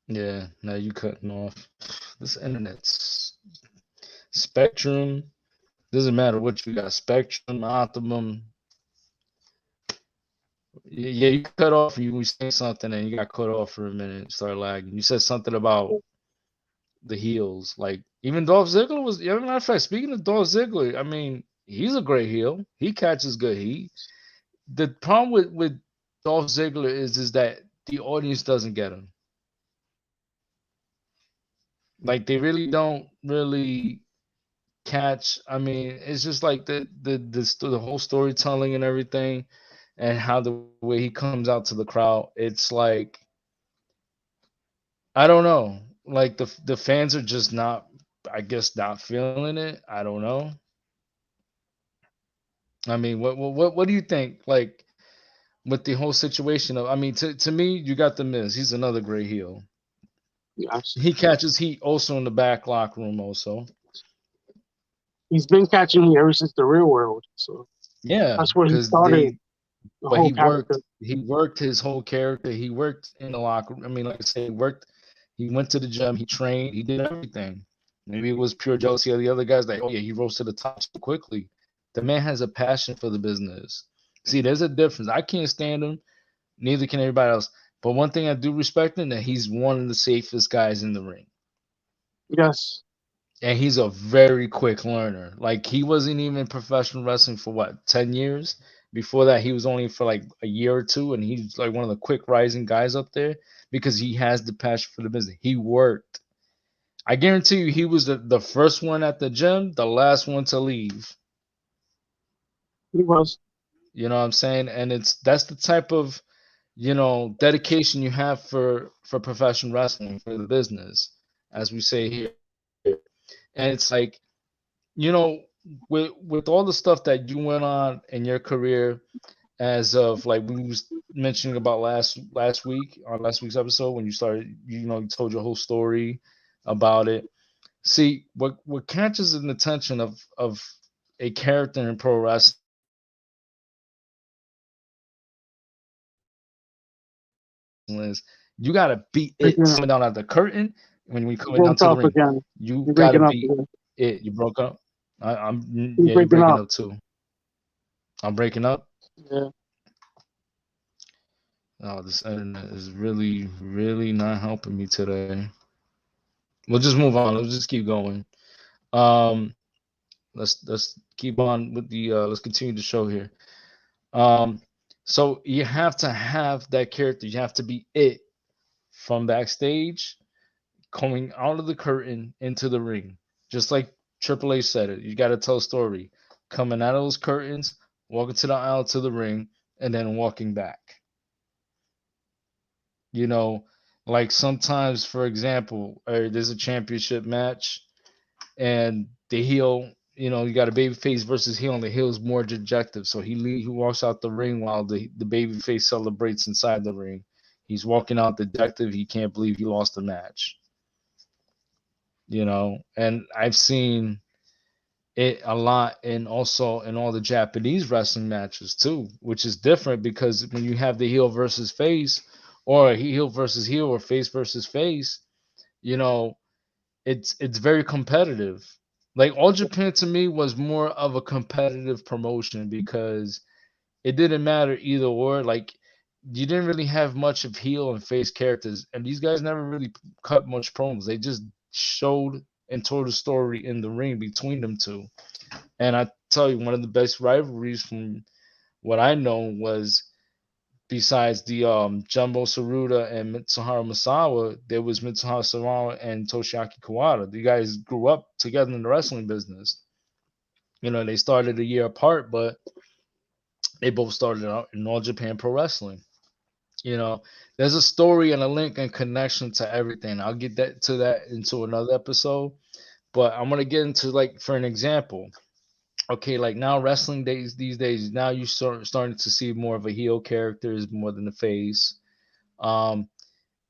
Yeah, now you cutting off. This internet's Spectrum. Doesn't matter what you got. Spectrum, Optimum. Yeah, you cut off. You were saying something and you got cut off for a minute. Started lagging. You said something about the heels. Like even Dolph Ziggler was. Yeah, matter of fact, speaking of Dolph Ziggler, I mean, he's a great heel. He catches good heat. The problem with Dolph Ziggler is that the audience doesn't get him. Like they really don't really catch. I mean, it's just like the whole storytelling and everything, and how the way he comes out to the crowd. It's like I don't know. Like the fans are just not. I guess not feeling it. I don't know. I mean, what do you think? Like with the whole situation of, I mean, to me, you got the Miz. He's another great heel. yes, He catches heat also in the back locker room. Also, he's been catching me ever since the real world. So yeah, that's where he because started they. the But whole character. He worked his whole character. He worked in the locker room. I mean, like I said, he worked. He went to the gym. He trained. He did everything. Maybe it was pure jealousy of the other guys. Like, oh yeah, he rose to the top so quickly. The man has a passion for the business. See, there's a difference. I can't stand him. Neither can everybody else. But one thing I do respect him, that he's one of the safest guys in the ring. Yes, and he's a very quick learner. Like he wasn't even professional wrestling for what 10 years. Before that, he was only for like a year or two, and he's like one of the quick rising guys up there because he has the passion for the business. He worked. I guarantee you, he was the first one at the gym, the last one to leave. He was. You know what I'm saying? And that's the type of dedication you have for professional wrestling for the business, as we say here. And it's like you know with all the stuff that you went on in your career as of like we was mentioning about last week on last week's episode when you started you told your whole story about it. See what catches the attention of a character in pro wrestling is you gotta be it coming down at the curtain when you coming down to the ring. Breaking up. You You broke gotta up be again. You're it. You breaking up broke up. again. I'm yeah, you're breaking You're up breaking too. up. I'm breaking up. Yeah. Oh, this internet is really not helping me today. We'll just move on. Let's just keep going. Um, let's keep on with the let's continue the show here. Um, so you have to have that character. You have to be it from backstage, coming out of the curtain into the ring. Just like Triple H said it. You got to tell a story. Coming out of those curtains, walking to the aisle to the ring, and then walking back. You know, like sometimes, for example, there's a championship match and the heel, you got a baby face versus heel, and the heel is more dejected. So he walks out the ring while the baby face celebrates inside the ring. He's walking out dejected. He can't believe he lost the match. And I've seen it a lot, and also in all the Japanese wrestling matches too, which is different because when you have the heel versus face, or heel versus heel, or face versus face, you know, it's very competitive. Like All Japan to me was more of a competitive promotion because it didn't matter either or. Like you didn't really have much of heel and face characters, and these guys never really cut much promos. They just showed and told a story in the ring between them two. And I tell you, one of the best rivalries from what I know was besides the Jumbo Saruta and Mitsuharu Misawa, there was Mitsuharu Sawawa and Toshiaki Kawada. The guys grew up together in the wrestling business. They started a year apart, but they both started out in All Japan Pro Wrestling. You know, there's a story and a link and connection to everything. I'll get that into another episode. But I'm gonna get into like for an example. Okay, like now wrestling days these days, now you starting to see more of a heel characters more than the face. Um,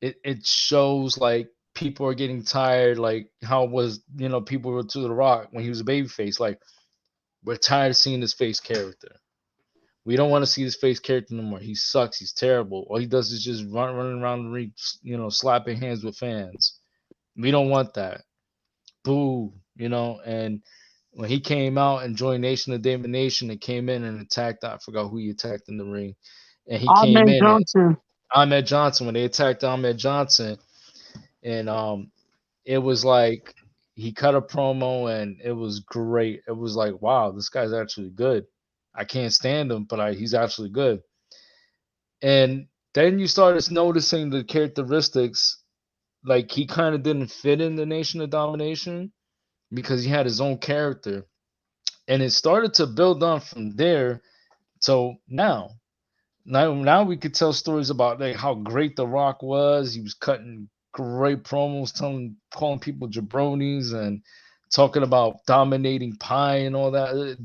it shows like people are getting tired, like how it was people were to the Rock when he was a babyface. Like we're tired of seeing this face character. We don't want to see this face character no more. He sucks. He's terrible. All he does is just running around the ring, slapping hands with fans. We don't want that. Boo, and when he came out and joined Nation of Domination and came in and attacked, I forgot who he attacked in the ring, and he came Ahmed in and Johnson. Ahmed Johnson, when they attacked Ahmed Johnson, and it was like he cut a promo and it was great. It was like, wow, this guy's actually good. I can't stand him, but he's actually good. And then you started noticing the characteristics, like he kind of didn't fit in the Nation of Domination because he had his own character, and it started to build on from there. So now we could tell stories about like how great The Rock was. He was cutting great promos, calling people jabronis and talking about dominating pie and all that.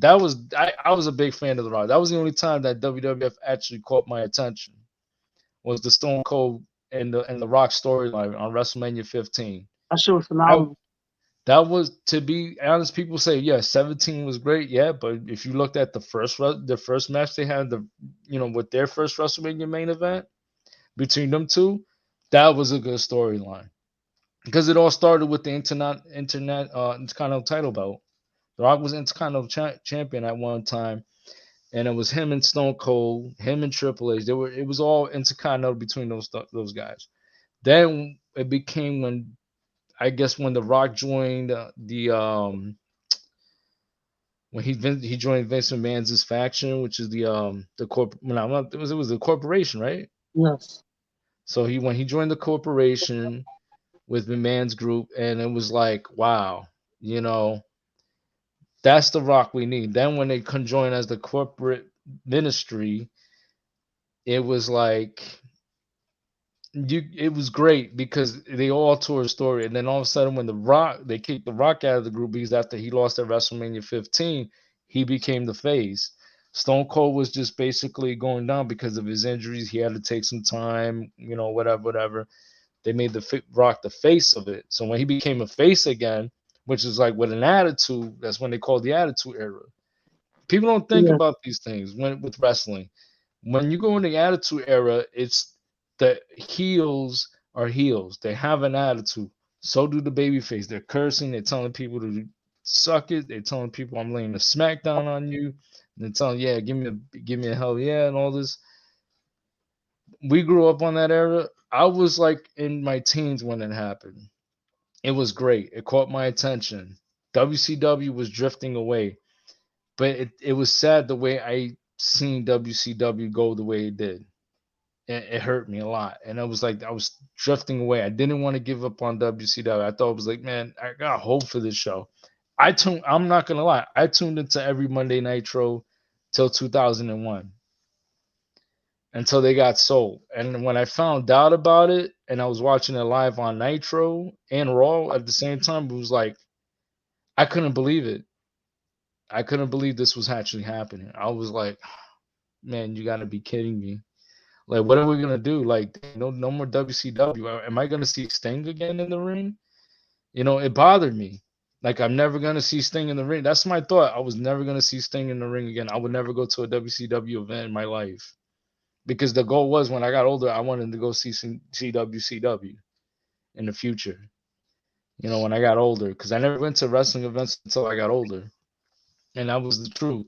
I was a big fan of The Rock. That was the only time that WWF actually caught my attention was the Stone Cold and the Rock storyline on WrestleMania 15. That shit was I, phenomenal. that was, to be honest, people say, yeah, 17 was great, yeah, but if you looked at the first match they had, with their first WrestleMania main event between them two, that was a good storyline because it all started with the Intercontinental title belt. The Rock was Intercontinental champion at one time, and it was him and Stone Cold, him and Triple H. It was all Intercontinental between those guys. Then it became when I guess when The Rock joined the when he joined Vince McMahon's faction, which is the corp. No, it was the corporation, right? Yes. So when he joined the corporation with McMahon's group, and it was like, wow, you know, that's the Rock we need. Then when they conjoined as the corporate ministry, it was like it was great because they all told a story, and then all of a sudden when they kicked the Rock out of the group because after he lost at WrestleMania 15, he became the face. Stone Cold was just basically going down because of his injuries. He had to take some time, whatever. They made the Rock the face of it. So when he became a face again, which is like with an attitude, that's when they called the Attitude Era. People don't think Yeah. about these things when with wrestling. When you go in the Attitude Era, it's the heels are heels. They have an attitude. So do the babyface. They're cursing. They're telling people to suck it. They're telling people I'm laying a smackdown on you. And they're telling, yeah, give me a hell yeah, and all this. We grew up on that era. I was like in my teens when it happened. It was great. It caught my attention. WCW was drifting away, but it was sad the way I seen WCW go the way it did. It hurt me a lot, and I was like, I was drifting away. I didn't want to give up on WCW. I thought it was like, man, I got hope for this show. I'm not gonna lie. I tuned into every Monday Nitro till 2001 until they got sold. And when I found out about it, and I was watching it live on Nitro and Raw at the same time, it was like I couldn't believe it. I couldn't believe this was actually happening. I was like, man, you got to be kidding me. Like, what are we gonna do? Like, no more WCW. Am I gonna see Sting again in the ring? It bothered me. Like, I'm never gonna see Sting in the ring. That's my thought. I was never gonna see Sting in the ring again. I would never go to a WCW event in my life because the goal was when I got older, I wanted to go see WCW in the future. When I got older, because I never went to wrestling events until I got older, and that was the truth.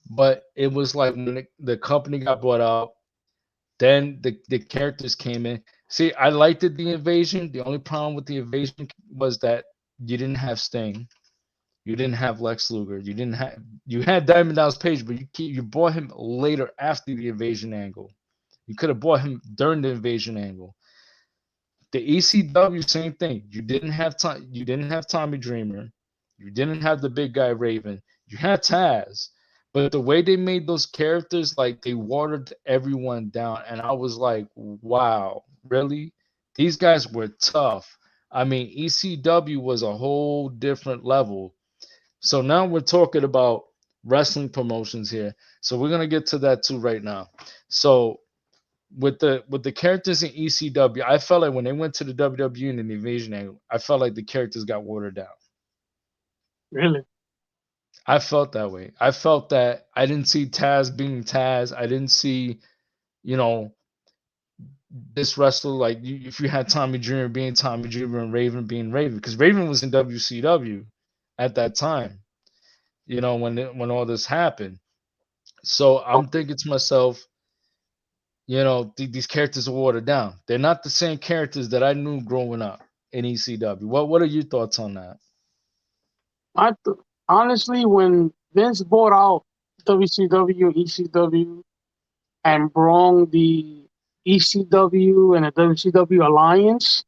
But it was like when the company got bought out, then the characters came in. See, I liked the invasion. The only problem with the invasion was that you didn't have Sting, you didn't have Lex Luger, you had Diamond Dallas Page, but you bought him later after the invasion angle. You could have bought him during the invasion angle. The ECW, same thing. You didn't have time. You didn't have Tommy Dreamer. You didn't have the big guy Raven. You had Taz, but the way they made those characters, like they watered everyone down, and I was like, wow, really? These guys were tough. I mean, ECW was a whole different level. So now we're talking about wrestling promotions here. So we're gonna get to that too right now. So with the characters in ECW, I felt like when they went to the WWE and the Invasion angle, I felt like the characters got watered down. Really. I felt that way. I felt that I didn't see Taz being Taz. I didn't see, you know, this wrestler like if you had Tommy Dreamer being Tommy Dreamer and Raven being Raven, because Raven was in WCW at that time. When all this happened. So I'm thinking to myself, these characters are watered down. They're not the same characters that I knew growing up in ECW. What are your thoughts on that? Honestly, when Vince bought out WCW, ECW, and brought the ECW and the WCW alliance,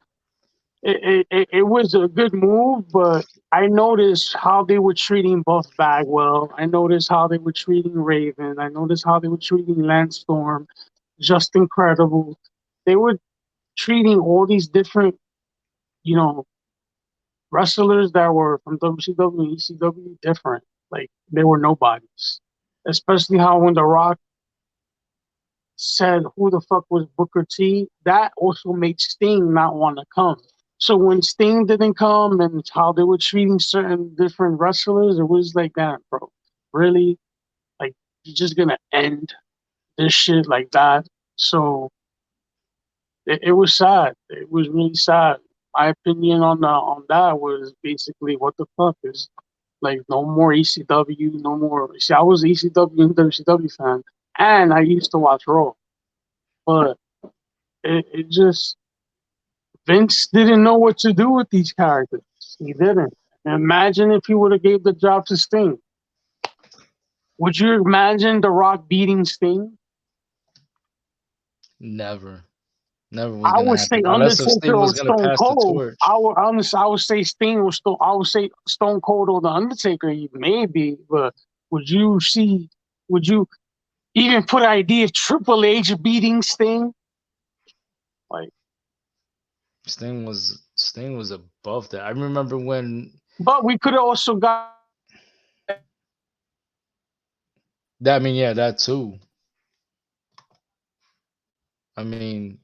it was a good move, but I noticed how they were treating Buff Bagwell. I noticed how they were treating Raven. I noticed how they were treating Lance Storm, Just Incredible. They were treating all these different, you know, wrestlers that were from WCW and ECW different. Like they were nobodies. Especially how when The Rock said who the fuck was Booker T, that also made Sting not want to come. So when Sting didn't come and how they were treating certain different wrestlers, it was like that, bro. Really? Like you're just gonna end this shit like that? So it was sad. It was really sad. My opinion on that was basically what the fuck is like no more ECW, no more. See, I was an ECW and WCW fan, and I used to watch Raw, but it just Vince didn't know what to do with these characters. He didn't. Imagine if he would have gave the job to Sting. Would you imagine The Rock beating Sting? Never. Never was I gonna would say happen unless if Undertaker Sting or was gonna Stone pass the Cold. torch. I would say Sting or Stone. I would say Stone Cold or the Undertaker, maybe. But would you see? Would you even put an idea of Triple H beating Sting? Like, Sting was above that. I remember when but we could have also got. that. I mean, yeah, that too. I mean,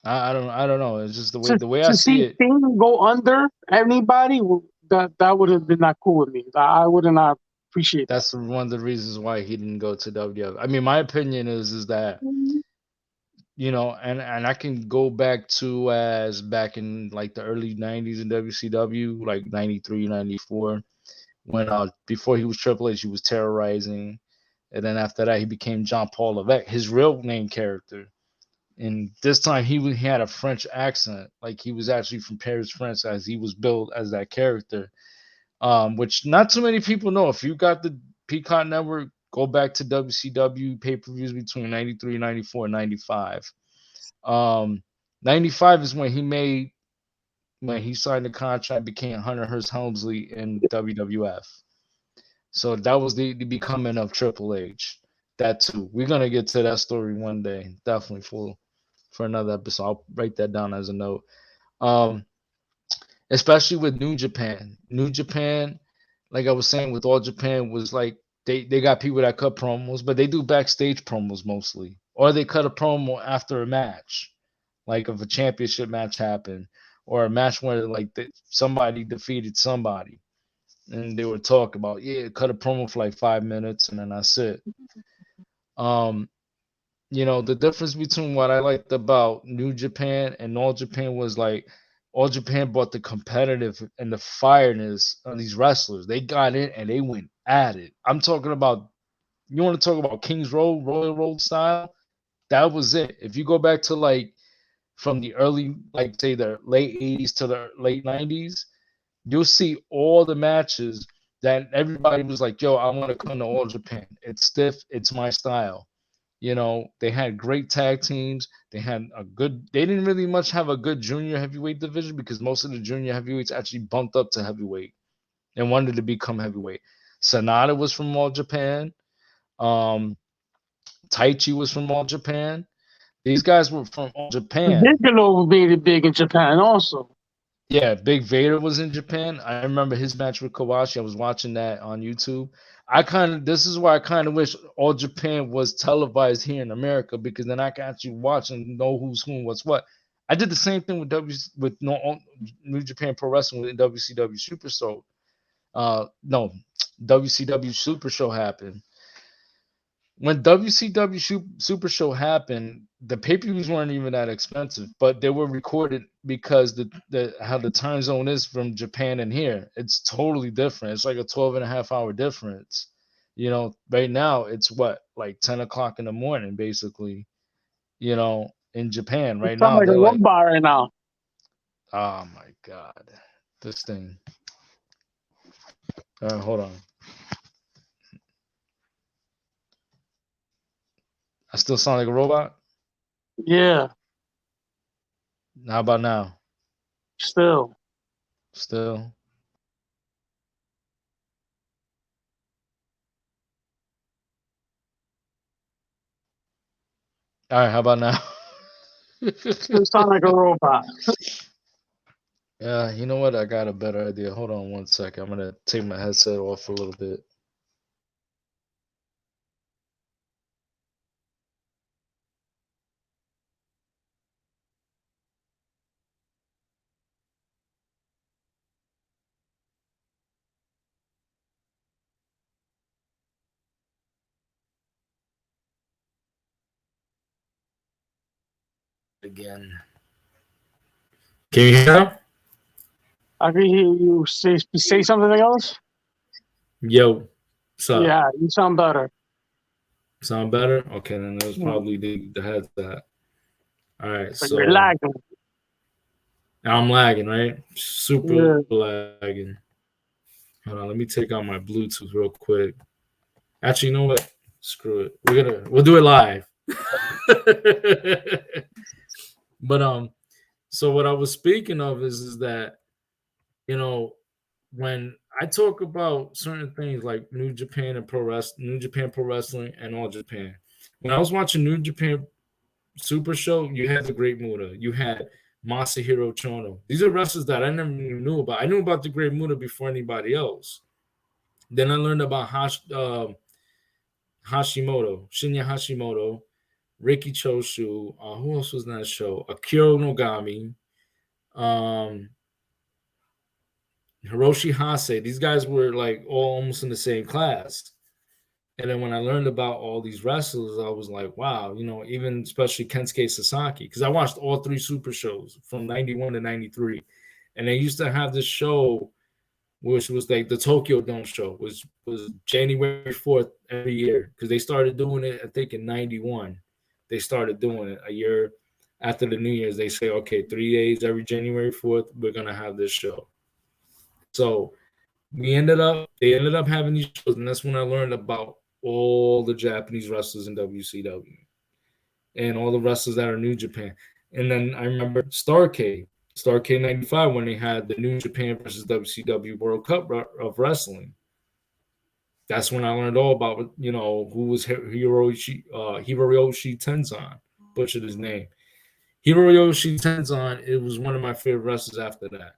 I don't know. It's just the way I To see see it. Sting go under anybody, that would have been not cool with me. I would have not appreciate that. That's one of the reasons why he didn't go to WWF. I mean, my opinion is that and I can go back to as back in like the early '90s in WCW, like '93, '94, when before he was Triple H, he was terrorizing, and then after that he became John Paul Levesque, his real name character. And this time he had a French accent, like he was actually from Paris, France, as he was built as that character. Which not too many people know. If you got the Peacock Network, go back to WCW pay-per-views between 93, 94, 95. 95 is when he signed the contract, became Hunter Hearst Helmsley in WWF. So that was the becoming of Triple H. That too. We're gonna get to that story one day, definitely for another episode. I'll write that down as a note. Um, Especially with New Japan. New Japan, like I was saying, with All Japan was like they got people that cut promos, but they do backstage promos mostly, or they cut a promo after a match, like if a championship match happened, or a match where like somebody defeated somebody, and they would talk about cut a promo for like 5 minutes, and then that's it. Um, the difference between what I liked about New Japan and All Japan was like All Japan brought the competitive and the fireness of these wrestlers. They got in and they went at it. I'm talking about, you want to talk about Kings Road, Royal Road style? That was it. If you go back to like from the early, like say the late 80s to the late 90s, you'll see all the matches that everybody was like, yo, I want to come to All Japan. It's stiff, it's my style. They had great tag teams. They didn't really much have a good junior heavyweight division because most of the junior heavyweights actually bumped up to heavyweight and wanted to become heavyweight. Sonata was from All Japan. Um, Taichi was from All Japan. These guys were from All Japan. Bigelow made it big in Japan also. Yeah, Big Vader was in Japan. I remember his match with Kawashi. I was watching that on YouTube. This is why I kind of wish All Japan was televised here in America, because then I can actually watch and know who's who and what's what. I did the same thing with New Japan Pro Wrestling with WCW Super Show. No, WCW Super Show happened. When WCW Super Show happened, the pay-per-views weren't even that expensive, but they were recorded because how the time zone is from Japan and here. It's totally different. It's like a 12 and a half hour difference. Right now it's what, like 10 o'clock in the morning, basically, in Japan. You Right sound now like a they're like, robot right now. oh my God, this thing. Hold on. I still sound like a robot? Yeah, How about now? still. Still. All right, how about now? Still sound like a robot. Yeah, you know what? I got a better idea. Hold on one second. I'm gonna take my headset off for a little bit. Again. Can you hear now? I can hear you say something else. Yo, what's up? Yeah, you sound better. Sound better? Okay, then that was Mm. probably the headset. All right, But you're so lagging. Now I'm lagging, right? Super Yeah. lagging. Hold on, let me take out my Bluetooth real quick. Actually, you know what? Screw it. We'll do it live. But so what I was speaking of is that, you know, when I talk about certain things like New Japan and New Japan Pro Wrestling and All Japan, when I was watching New Japan Super Show, you had the Great Muta, you had Masahiro Chono. These are wrestlers that I never even knew about. I knew about the Great Muta before anybody else. Then I learned about Hashimoto, Shinya Hashimoto, Ricky Choshu. Who else was in that show? Akira Nogami, um, Hiroshi Hase. These guys were like all almost in the same class. And then when I learned about all these wrestlers, I was like, wow, you know, even especially Kensuke Sasaki, because I watched all three super shows from 91 to 93. And they used to have this show, which was like the Tokyo Dome show, was January 4th every year, because they started doing it, I think, in 91. They started doing it a year after the New Year's. They say, okay, 3 days every January 4th, we're going to have this show. So they ended up having these shows, and that's when I learned about all the Japanese wrestlers in WCW and all the wrestlers that are New Japan. And then I remember Starcade 95, when they had the New Japan versus WCW World Cup of wrestling. That's when I learned all about, you know, who was Hiroshi Tenzan. Butchered his name. Hiroshi Tenzan, it was one of my favorite wrestlers after that.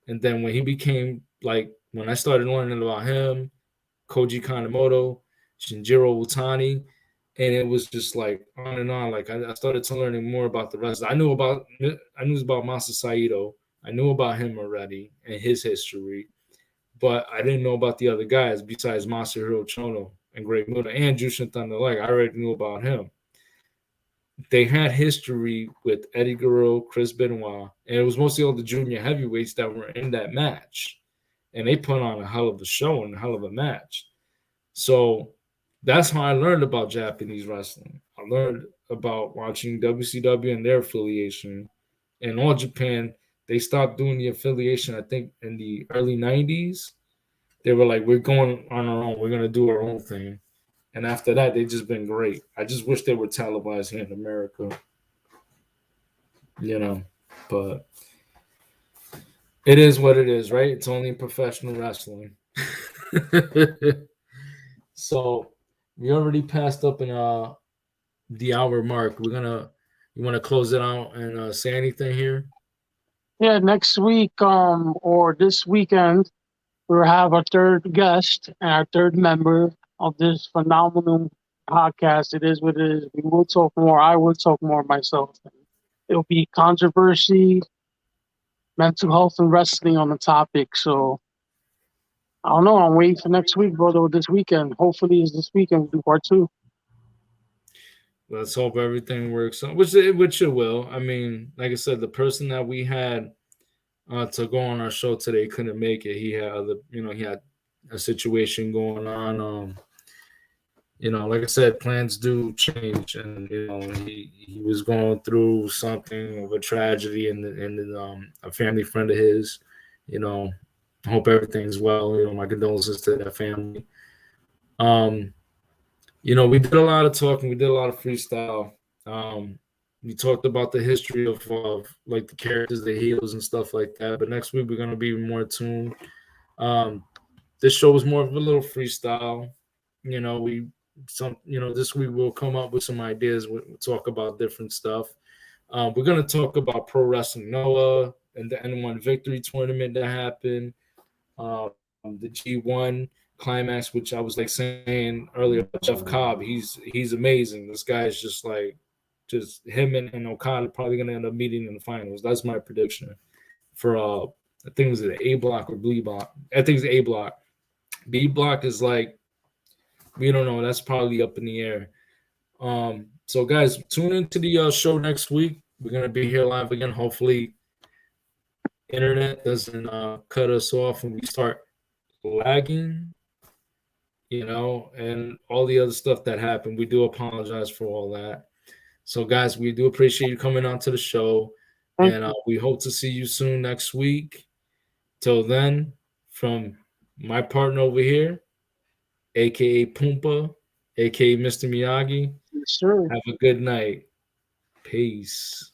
And then when he became, like, when I started learning about him, Koji Kanemoto, Shinjiro Utani, and it was just like on and on. Like I started to learning more about the rest. I knew about Masa Saito. I knew about him already and his history, but I didn't know about the other guys besides Masahiro Chono and Great Muta and Jushin Thunder Liger. I already knew about him. They had history with Eddie Guerrero, Chris Benoit, and it was mostly all the junior heavyweights that were in that match. And they put on a hell of a show and a hell of a match. So that's how I learned about Japanese wrestling. I learned about watching WCW and their affiliation. And All Japan, they stopped doing the affiliation, I think, in the early 90s. They were like, we're going on our own. We're going to do our own thing. And after that, they've just been great. I just wish they were televised here in America, you know. But it is what it is, right? It's only professional wrestling. So we already passed up in the hour mark. You want to close it out and say anything here? Yeah, next week, or this weekend, we'll have our third guest and our third member of this phenomenal podcast. It is what it is. We will talk more. I will talk more myself. It'll be controversy, mental health, and wrestling on the topic. So I don't know. I'm waiting for next week, brother, or this weekend. Hopefully, it's this weekend. We'll do part two. Let's hope everything works out, which it will. I mean, like I said, the person that we had to go on our show today couldn't make it. He had a situation going on. Like I said, plans do change, and he was going through something of a tragedy, and a family friend of his. I hope everything's well. My condolences to that family. We did a lot of talking. We did a lot of freestyle. We talked about the history of like the characters, the heels, and stuff like that. But next week we're gonna be more tuned. This show was more of a little freestyle. This week we'll come up with some ideas. We'll talk about different stuff. We're gonna talk about Pro Wrestling Noah and the N1 Victory Tournament that happened. The G1 climax, which I was like saying earlier about Jeff Cobb. He's amazing. This guy is just him and Okada probably gonna end up meeting in the finals. That's my prediction for I think it was the A block or B block. I think it's A block. B block is like, we don't know. That's probably up in the air. So guys, tune into the show next week. We're gonna be here live again. Hopefully, internet doesn't cut us off when we start lagging, and all the other stuff that happened. We do apologize for all that. So, guys, we do appreciate you coming on to the show. Thank And we hope to see you soon next week. Till then, from my partner over here, aka Poompa, aka Mr. Miyagi, you, sir. have a good night. Peace.